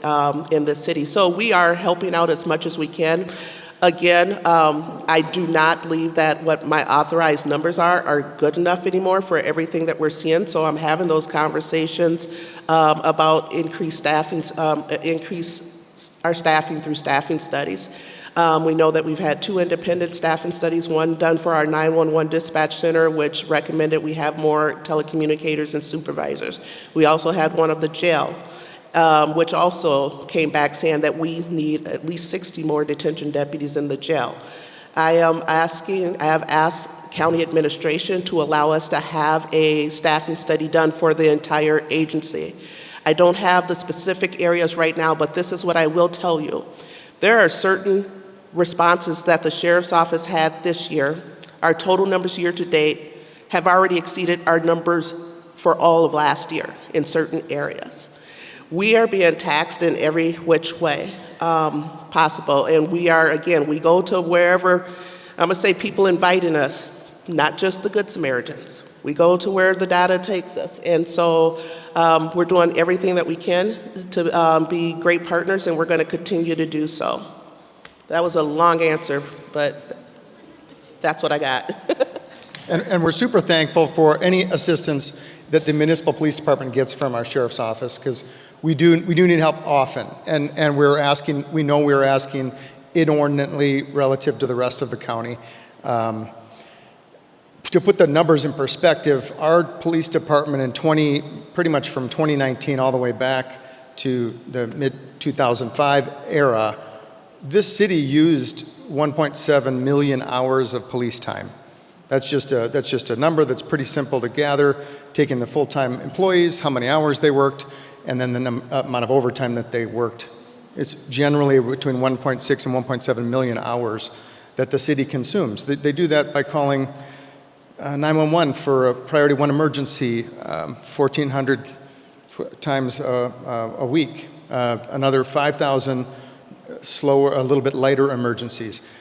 in the city. So we are helping out as much as we can. Again, I do not believe that what my authorized numbers are good enough anymore for everything that we're seeing. So I'm having those conversations about increase our staffing through staffing studies. We know that we've had 2 independent staffing studies, one done for our 911 dispatch center, which recommended we have more telecommunicators and supervisors. We also had one of the jail, which also came back saying that we need at least 60 more detention deputies in the jail. I have asked county administration to allow us to have a staffing study done for the entire agency. I don't have the specific areas right now, but this is what I will tell you. There are certain responses that the Sheriff's Office had this year. Our total numbers year to date have already exceeded our numbers for all of last year in certain areas. We are being taxed in every which way possible, and we are, again, we go to wherever, I'm gonna say people inviting us, not just the Good Samaritans. We go to where the data takes us, and so we're doing everything that we can to be great partners, and we're gonna continue to do so. That was a long answer, but that's what I got. And we're super thankful for any assistance that the municipal police department gets from our sheriff's office, because we do need help often, and we know we're asking inordinately relative to the rest of the county. To put the numbers in perspective, our police department in pretty much from 2019 all the way back to the mid-2005 era, this city used 1.7 million hours of police time. That's just a number that's pretty simple to gather, taking the full-time employees, how many hours they worked, and then the amount of overtime that they worked. It's generally between 1.6 and 1.7 million hours that the city consumes. They do that by calling 911 for a priority 1 emergency 1,400 times a week, another 5,000 slower, a little bit lighter emergencies.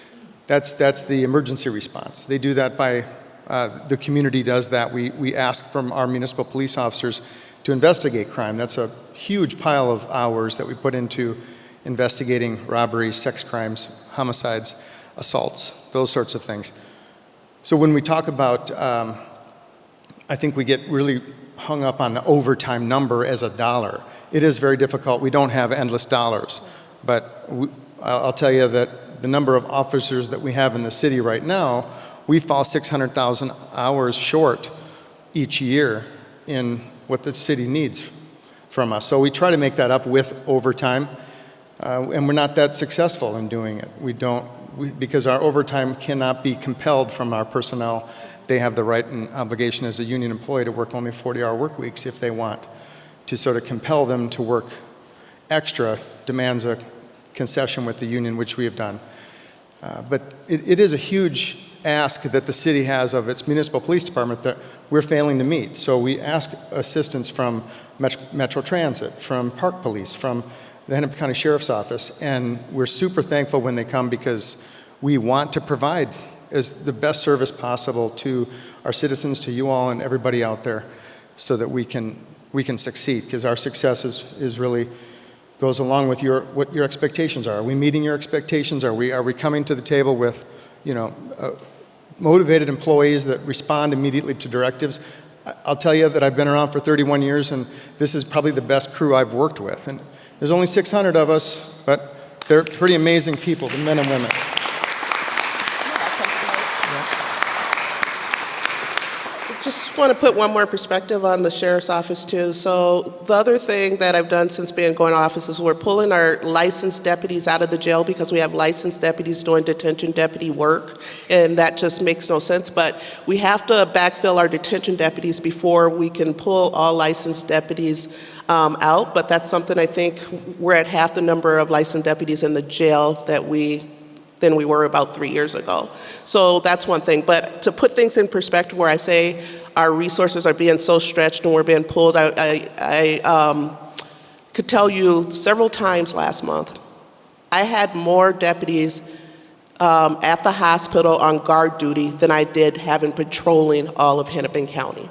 That's the emergency response. They do that by, the community does that. We ask from our municipal police officers to investigate crime. That's a huge pile of hours that we put into investigating robberies, sex crimes, homicides, assaults, those sorts of things. So when we talk about, I think we get really hung up on the overtime number as a dollar. It is very difficult. We don't have endless dollars. But I'll tell you that the number of officers that we have in the city right now, we fall 600,000 hours short each year in what the city needs from us. So we try to make that up with overtime, and we're not that successful in doing it. Because our overtime cannot be compelled from our personnel. They have the right and obligation as a union employee to work only 40-hour work weeks if they want. To sort of compel them to work extra demands a concession with the union, which we have done. But it is a huge ask that the city has of its municipal police department that we're failing to meet. So we ask assistance from Metro Transit, from Park Police, from the Hennepin County Sheriff's Office, and we're super thankful when they come because we want to provide as the best service possible to our citizens, to you all and everybody out there, so that we can succeed, because our success is really goes along with what your expectations are. Are we meeting your expectations? Are we coming to the table with, motivated employees that respond immediately to directives? I'll tell you that I've been around for 31 years, and this is probably the best crew I've worked with. And there's only 600 of us, but they're pretty amazing people, the men and women. Just want to put one more perspective on the sheriff's office too. So the other thing that I've done since being going to office is we're pulling our licensed deputies out of the jail because we have licensed deputies doing detention deputy work, and that just makes no sense. But we have to backfill our detention deputies before we can pull all licensed deputies out. But that's something I think we're at half the number of licensed deputies in the jail than we were about 3 years ago. So that's one thing. But to put things in perspective where I say our resources are being so stretched and we're being pulled, I could tell you several times last month, I had more deputies at the hospital on guard duty than I did having patrolling all of Hennepin County.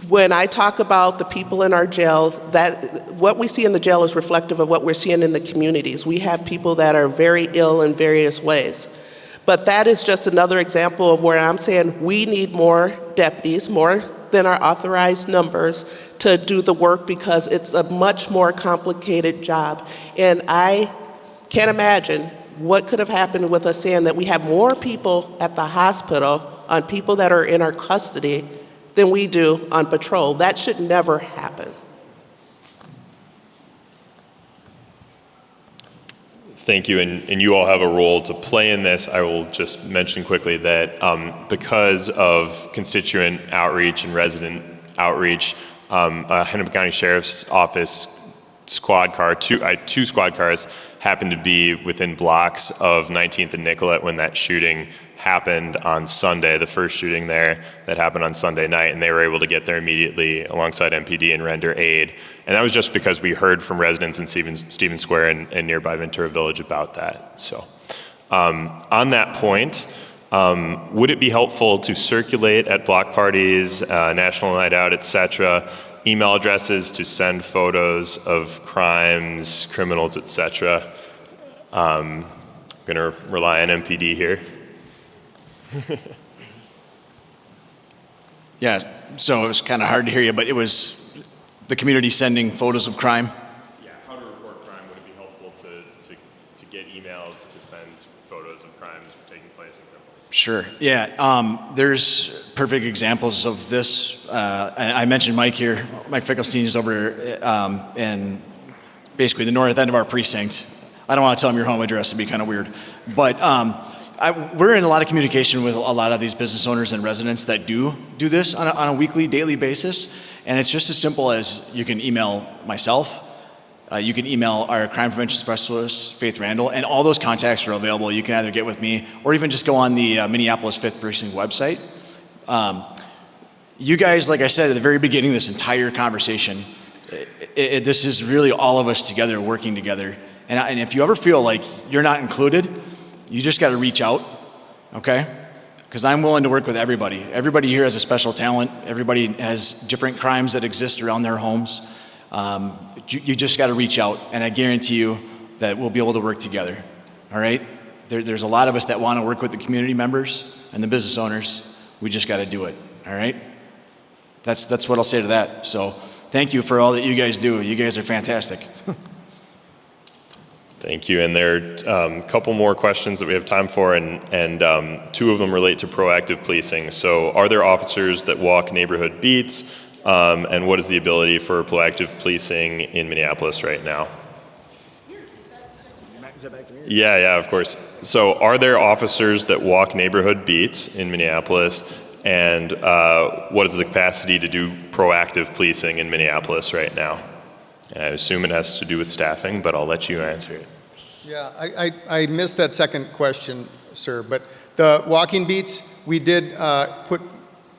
When I talk about the people in our jail, that what we see in the jail is reflective of what we're seeing in the communities. We have people that are very ill in various ways. But that is just another example of where I'm saying we need more deputies, more than our authorized numbers, to do the work because it's a much more complicated job. And I can't imagine what could have happened with us saying that we have more people at the hospital on people that are in our custody than we do on patrol. That should never happen. Thank you, and you all have a role to play in this. I will just mention quickly that because of constituent outreach and resident outreach, Hennepin County Sheriff's Office squad car, two squad cars happened to be within blocks of 19th and Nicollet when that shooting happened on Sunday, the first shooting there that happened on Sunday night, and they were able to get there immediately alongside MPD and render aid. And that was just because we heard from residents in Stevens Square and nearby Ventura Village about that. So on that point, would it be helpful to circulate at block parties, National Night Out, etc., email addresses to send photos of crimes, criminals, etc.? I'm going to rely on MPD here. Yeah, so it was kind of hard to hear you, but it was the community sending photos of crime. Yeah, how to report crime. Would it be helpful to get emails to send photos of crimes taking place in criminals? Sure, yeah. There's perfect examples of this. I mentioned Mike here. Mike Fickelstein is over in basically the north end of our precinct. I don't want to tell him your home address, it'd be kind of weird. But we're in a lot of communication with a lot of these business owners and residents that do this on a weekly, daily basis. And it's just as simple as you can email myself, you can email our crime prevention specialist, Faith Randall, and all those contacts are available. You can either get with me or even just go on the Minneapolis 5th Precinct website. You guys, like I said at the very beginning of this entire conversation, this is really all of us together working together. And if you ever feel like you're not included, you just got to reach out, okay? Because I'm willing to work with everybody. Everybody here has a special talent. Everybody has different crimes that exist around their homes. You just got to reach out, and I guarantee you that we'll be able to work together, all right? There's a lot of us that want to work with the community members and the business owners. We just got to do it, all right? That's what I'll say to that. So thank you for all that you guys do. You guys are fantastic. Thank you. And there are a couple more questions that we have time for, and two of them relate to proactive policing. So are there officers that walk neighborhood beats, and what is the ability for proactive policing in Minneapolis right now? Yeah, of course. So are there officers that walk neighborhood beats in Minneapolis, and what is the capacity to do proactive policing in Minneapolis right now? And I assume it has to do with staffing, but I'll let you answer it. Yeah, I missed that second question, sir. But the walking beats, we did put,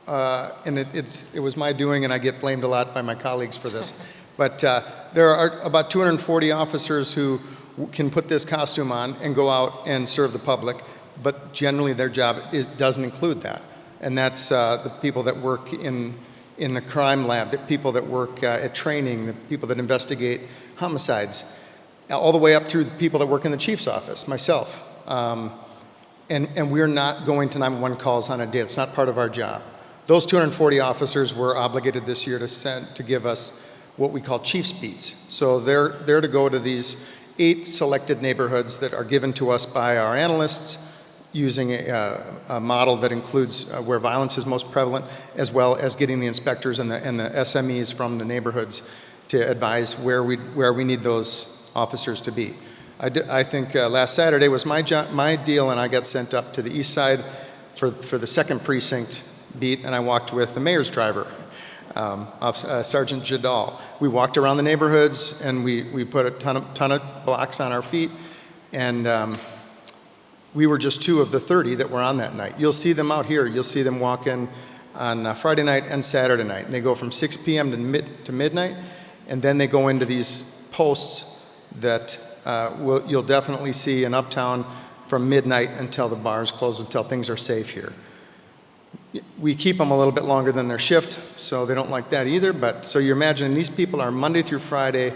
and it was my doing, and I get blamed a lot by my colleagues for this. But there are about 240 officers who can put this costume on and go out and serve the public. But generally, their job doesn't include that, and that's the people that work in the crime lab, the people that work at training, the people that investigate homicides, all the way up through the people that work in the chief's office, myself. And we're not going to 911 calls on a day. It's not part of our job. Those 240 officers were obligated this year to give us what we call chief's beats. So they're to go to these 8 selected neighborhoods that are given to us by our analysts using a model that includes where violence is most prevalent, as well as getting the inspectors and the SMEs from the neighborhoods to advise where we need those officers to be. I think last Saturday was my deal, and I got sent up to the east side for the 2nd precinct beat, and I walked with the mayor's driver, Sergeant Jadal. We walked around the neighborhoods, and we put a ton of blocks on our feet, and we were just 2 of the 30 that were on that night. You'll see them out here. You'll see them walk in on Friday night and Saturday night, and they go from 6 p.m. to midnight, and then they go into these posts that you'll definitely see in Uptown from midnight until the bars close, until things are safe here. We keep them a little bit longer than their shift, so they don't like that either. But so you're imagining these people are Monday through Friday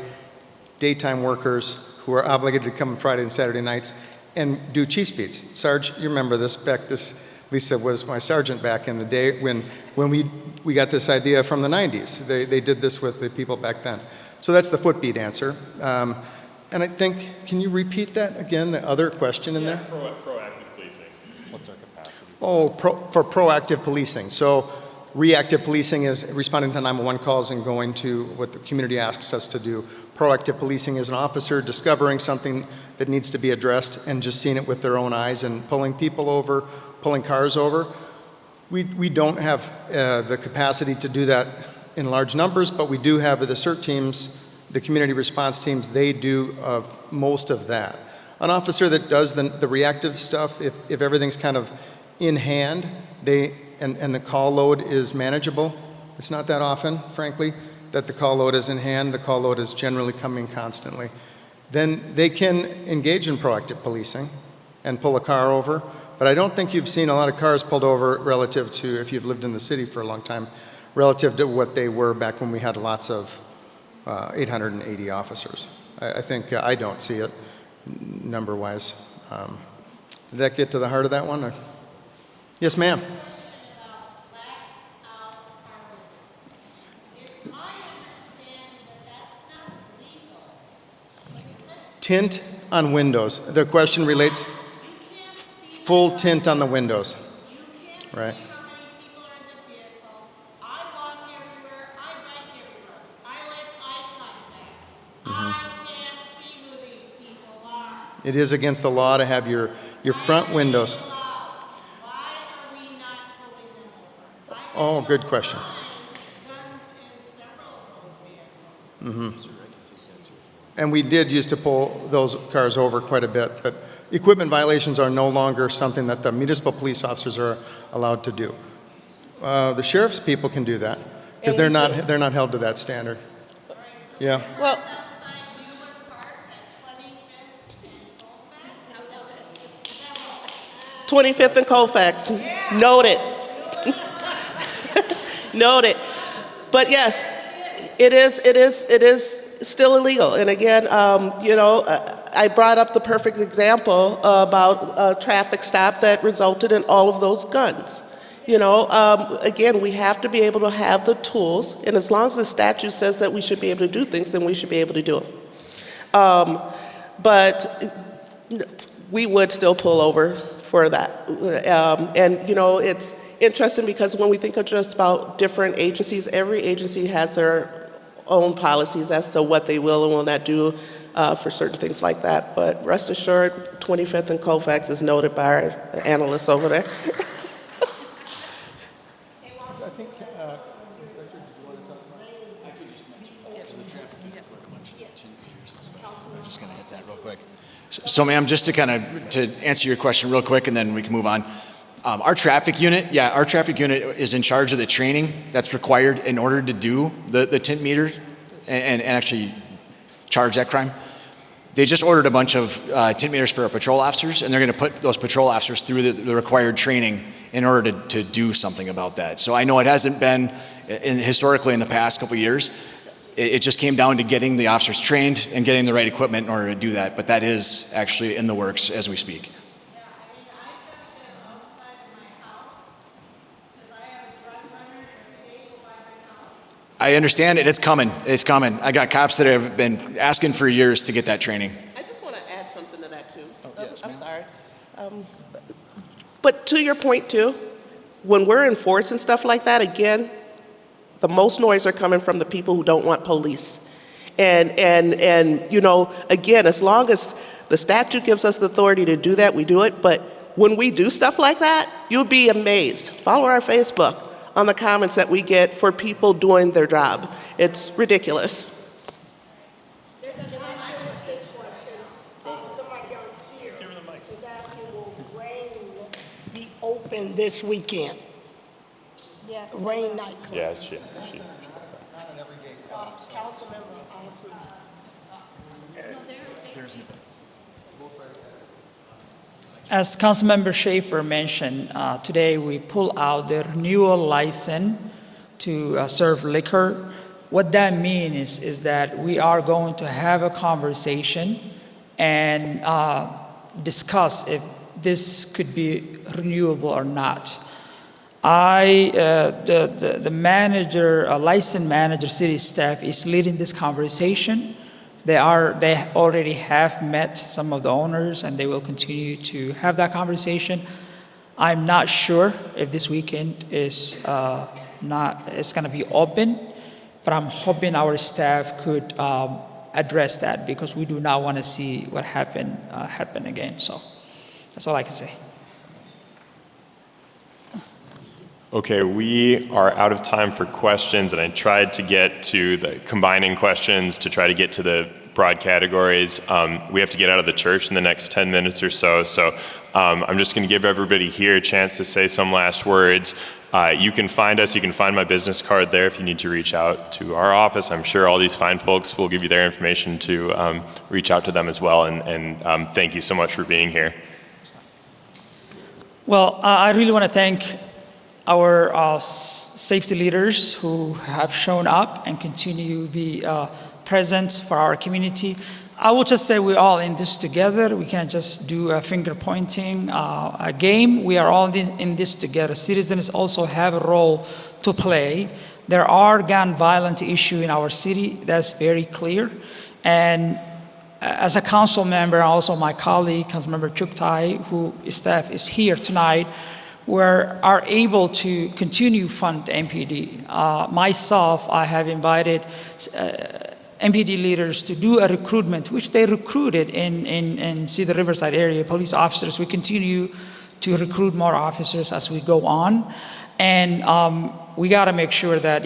daytime workers who are obligated to come on Friday and Saturday nights and do chief's beats. Sarge, you remember this Lisa was my sergeant back in the day when we got this idea from the 90s. They did this with the people back then. So that's the footbeat answer. And I think, can you repeat that again, the other question in there? Proactive policing. What's our capacity? Oh, for proactive policing. So reactive policing is responding to 911 calls and going to what the community asks us to do. Proactive policing is an officer discovering something that needs to be addressed and just seeing it with their own eyes and pulling people over, pulling cars over. We don't have the capacity to do that in large numbers, but we do have the CERT teams, the community response teams, they do most of that. An officer that does the reactive stuff, if everything's kind of in hand, and the call load is manageable, it's not that often, frankly, that the call load is in hand. The call load is generally coming constantly. Then they can engage in proactive policing and pull a car over, but I don't think you've seen a lot of cars pulled over relative to, if you've lived in the city for a long time, relative to what they were back when we had lots of 880 officers. I think I don't see it number-wise. Did that get to the heart of that one? Or? Yes, ma'am. Tint on windows. The question relates full tint on the windows. Right. It is against the law to have your front windows. Oh, good question. Mm-hmm. And we did used to pull those cars over quite a bit, but equipment violations are no longer something that the municipal police officers are allowed to do. The sheriff's people can do that because they're not held to that standard. Yeah. Well, 25th and Colfax. Noted. Noted. But yes, it is still illegal. And again, I brought up the perfect example about a traffic stop that resulted in all of those guns. Again, we have to be able to have the tools, and as long as the statute says that we should be able to do things, then we should be able to do them. But we would still pull over for that. It's interesting because when we think of just about different agencies, every agency has their own policies as to what they will and will not do for certain things like that. But rest assured, 25th and Colfax is noted by our analysts over there. So, ma'am, just to answer your question real quick, and then we can move on. Our traffic unit is in charge of the training that's required in order to do the tint meter and actually charge that crime. They just ordered a bunch of tint meters for our patrol officers, and they're going to put those patrol officers through the required training in order to do something about that. So I know it hasn't been historically in the past couple of years. it just came down to getting the officers trained and getting the right equipment in order to do that. But that is actually in the works as we speak. I understand it. It's coming. It's coming. I got cops that have been asking for years to get that training. I just want to add something to that too. I'm sorry. But to your point too, when we're enforcing stuff like that, again, the most noise are coming from the people who don't want police. And you know, again, as long as the statute gives us the authority to do that, we do it. But when we do stuff like that, you'll be amazed. Follow our Facebook on the comments that we get for people doing their job. It's ridiculous. Can I finish this question? Somebody on here is asking, will rain be open this weekend? Yes. Rain night club. Yeah, Councilmember Osmond's. As Councilmember Schaefer mentioned, today we pull out the renewal license to serve liquor. What that means is that we are going to have a conversation and discuss if this could be renewable or not. The manager, license manager, city staff is leading this conversation. They already have met some of the owners, and they will continue to have that conversation. I'm not sure if this weekend is going to be open, but I'm hoping our staff could address that, because we do not want to see what happened happen again. So that's all I can say. Okay, we are out of time for questions, and I tried to get to the combining questions to try to get to the broad categories. We have to get out of the church in the next 10 minutes or so, I'm just going to give everybody here a chance to say some last words. You can find us, you can find my business card there if you need to reach out to our office. I'm sure all these fine folks will give you their information to reach out to them as well, and thank you so much for being here. Well, I really want to thank our safety leaders who have shown up and continue to be present for our community. I will just say we're all in this together. We can't just do a finger pointing a game. We are all in this together. Citizens also have a role to play. There are gun violence issues in our city. That's very clear. And as a council member, also my colleague, Councilmember Chuktai, who staff is here tonight, we are able to continue fund MPD. Myself, I have invited MPD leaders to do a recruitment, which they recruited in Cedar Riverside area, police officers. We continue to recruit more officers as we go on. And we gotta make sure that,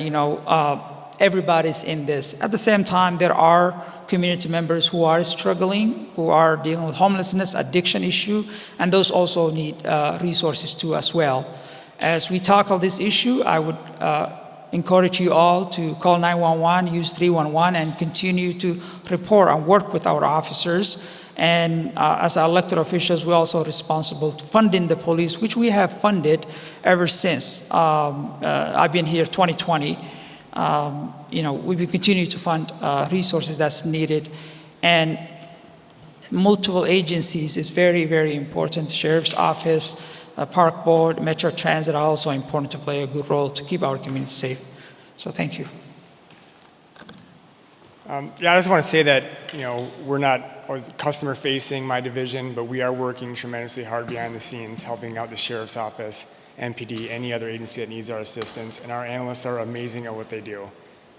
everybody's in this. At the same time, there are community members who are struggling, who are dealing with homelessness, addiction issue, and those also need resources too as well. As we tackle this issue, I would encourage you all to call 911, use 311, and continue to report and work with our officers. And as elected officials, we're also responsible to funding the police, which we have funded ever since. I've been here 2020. We will continue to fund resources that's needed, and multiple agencies is very, very important. The Sheriff's Office, Park Board, Metro Transit are also important to play a good role to keep our community safe. So thank you. I just want to say that, we're not customer facing, my division, but we are working tremendously hard behind the scenes, helping out the Sheriff's Office, MPD, any other agency that needs our assistance, and our analysts are amazing at what they do.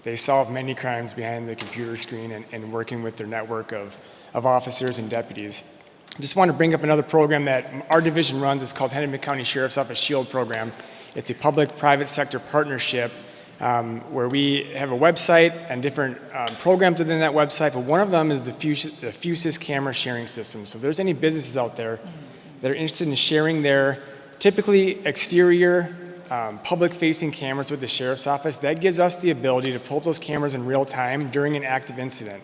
They solve many crimes behind the computer screen and working with their network of officers and deputies. I just want to bring up another program that our division runs. It's called Hennepin County Sheriff's Office SHIELD program. It's a public-private sector partnership where we have a website and different programs within that website, but one of them is the Fusus camera sharing system. So if there's any businesses out there that are interested in sharing their typically exterior, public-facing cameras with the Sheriff's Office, that gives us the ability to pull up those cameras in real time during an active incident.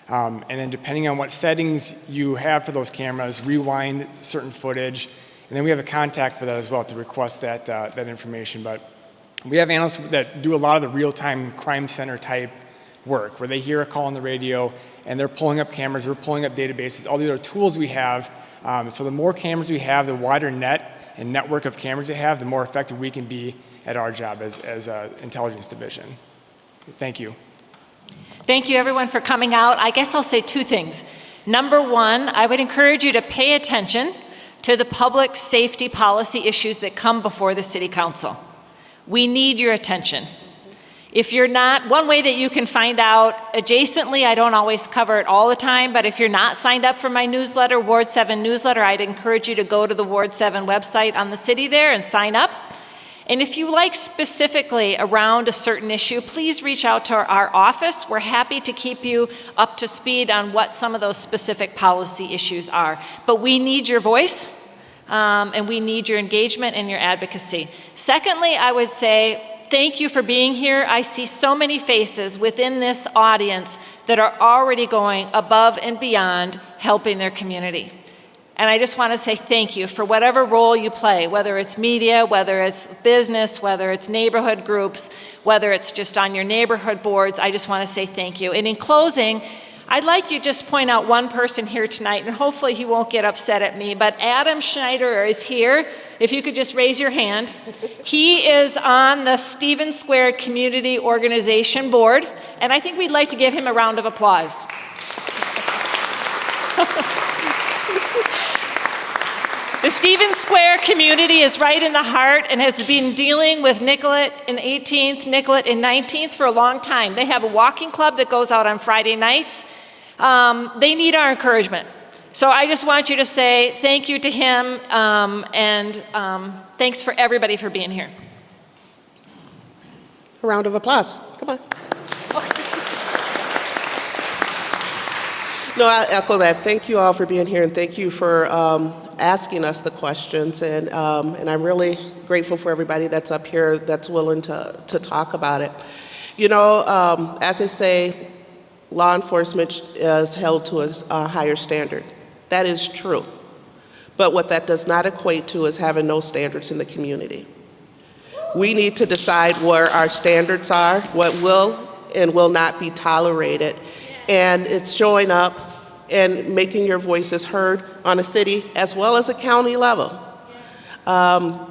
And then depending on what settings you have for those cameras, rewind certain footage, and then we have a contact for that as well to request that information. But we have analysts that do a lot of the real-time crime center type work, where they hear a call on the radio and they're pulling up cameras, they're pulling up databases, all the other tools we have. So the more cameras we have, the wider net and network of cameras we have, the more effective we can be at our job as an intelligence division. Thank you. Thank you, everyone, for coming out. I guess I'll say two things. Number one, I would encourage you to pay attention to the public safety policy issues that come before the City Council. We need your attention. If you're not, one way that you can find out adjacently, I don't always cover it all the time, but if you're not signed up for my newsletter, Ward 7 newsletter, I'd encourage you to go to the Ward 7 website on the city there and sign up. And if you like specifically around a certain issue, please reach out to our office. We're happy to keep you up to speed on what some of those specific policy issues are. But we need your voice, and we need your engagement and your advocacy. Secondly, I would say thank you for being here. I see so many faces within this audience that are already going above and beyond helping their community. And I just want to say thank you for whatever role you play, whether it's media, whether it's business, whether it's neighborhood groups, whether it's just on your neighborhood boards. I just want to say thank you. And in closing, I'd like you to just point out one person here tonight, and hopefully he won't get upset at me, but Adam Schneider is here. If you could just raise your hand. He is on the Stevens Square Community Organization Board, and I think we'd like to give him a round of applause. The Stevens Square community is right in the heart and has been dealing with Nicollet and 18th, Nicollet and 19th for a long time. They have a walking club that goes out on Friday nights. They need our encouragement. So I just want you to say thank you to him and thanks for everybody for being here. A round of applause. Come on. No, I echo that. Thank you all for being here, and thank you for asking us the questions. And I'm really grateful for everybody that's up here that's willing to talk about it. You know, as I say, law enforcement is held to a higher standard. That is true. But what that does not equate to is having no standards in the community. We need to decide where our standards are, what will and will not be tolerated. And it's showing up and making your voices heard on a city as well as a county level.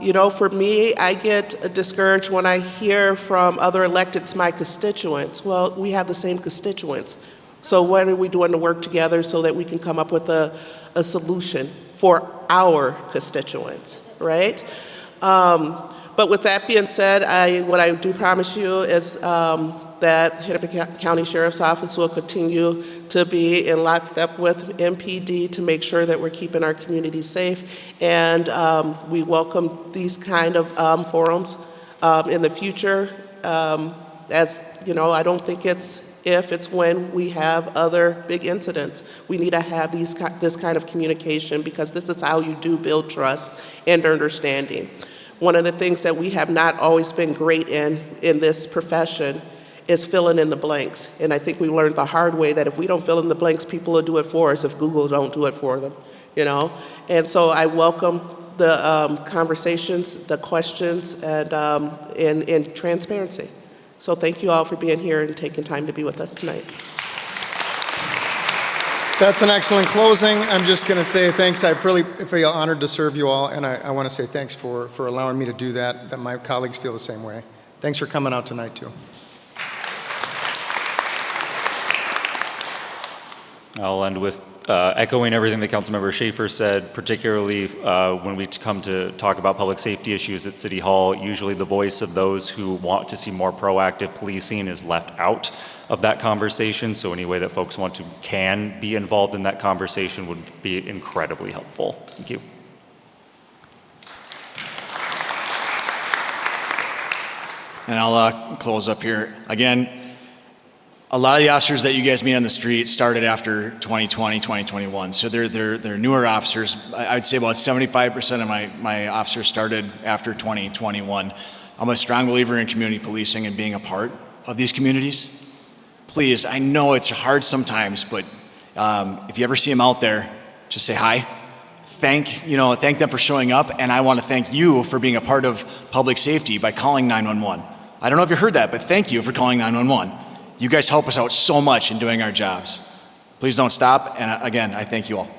You know, for me, I get discouraged when I hear from other electeds, my constituents. Well, we have the same constituents. So what are we doing to work together so that we can come up with a solution for our constituents, right? But with that being said, what I do promise you is that Hennepin County Sheriff's Office will continue to be in lockstep with MPD to make sure that we're keeping our community safe. And we welcome these kind of forums in the future. As you know, I don't think it's if, it's when we have other big incidents. We need to have this kind of communication, because this is how you do build trust and understanding. One of the things that we have not always been great in this profession is filling in the blanks. And I think we learned the hard way that if we don't fill in the blanks, people will do it for us if Google don't do it for them, you know? And so I welcome the conversations, the questions, and transparency. So thank you all for being here and taking time to be with us tonight. That's an excellent closing. I'm just going to say thanks. I really feel honored to serve you all, and I want to say thanks for allowing me to do that my colleagues feel the same way. Thanks for coming out tonight, too. I'll end with echoing everything that Councilmember Schaefer said, particularly when we come to talk about public safety issues at City Hall. Usually the voice of those who want to see more proactive policing is left out of that conversation. So any way that folks can be involved in that conversation would be incredibly helpful. Thank you. And I'll close up here. Again, a lot of the officers that you guys meet on the street started after 2020, 2021. So they're newer officers. I'd say about 75% of my officers started after 2021. I'm a strong believer in community policing and being a part of these communities. Please, I know it's hard sometimes, but if you ever see them out there, just say hi. Thank them for showing up, and I want to thank you for being a part of public safety by calling 911. I don't know if you heard that, but thank you for calling 911. You guys help us out so much in doing our jobs. Please don't stop, and again, I thank you all.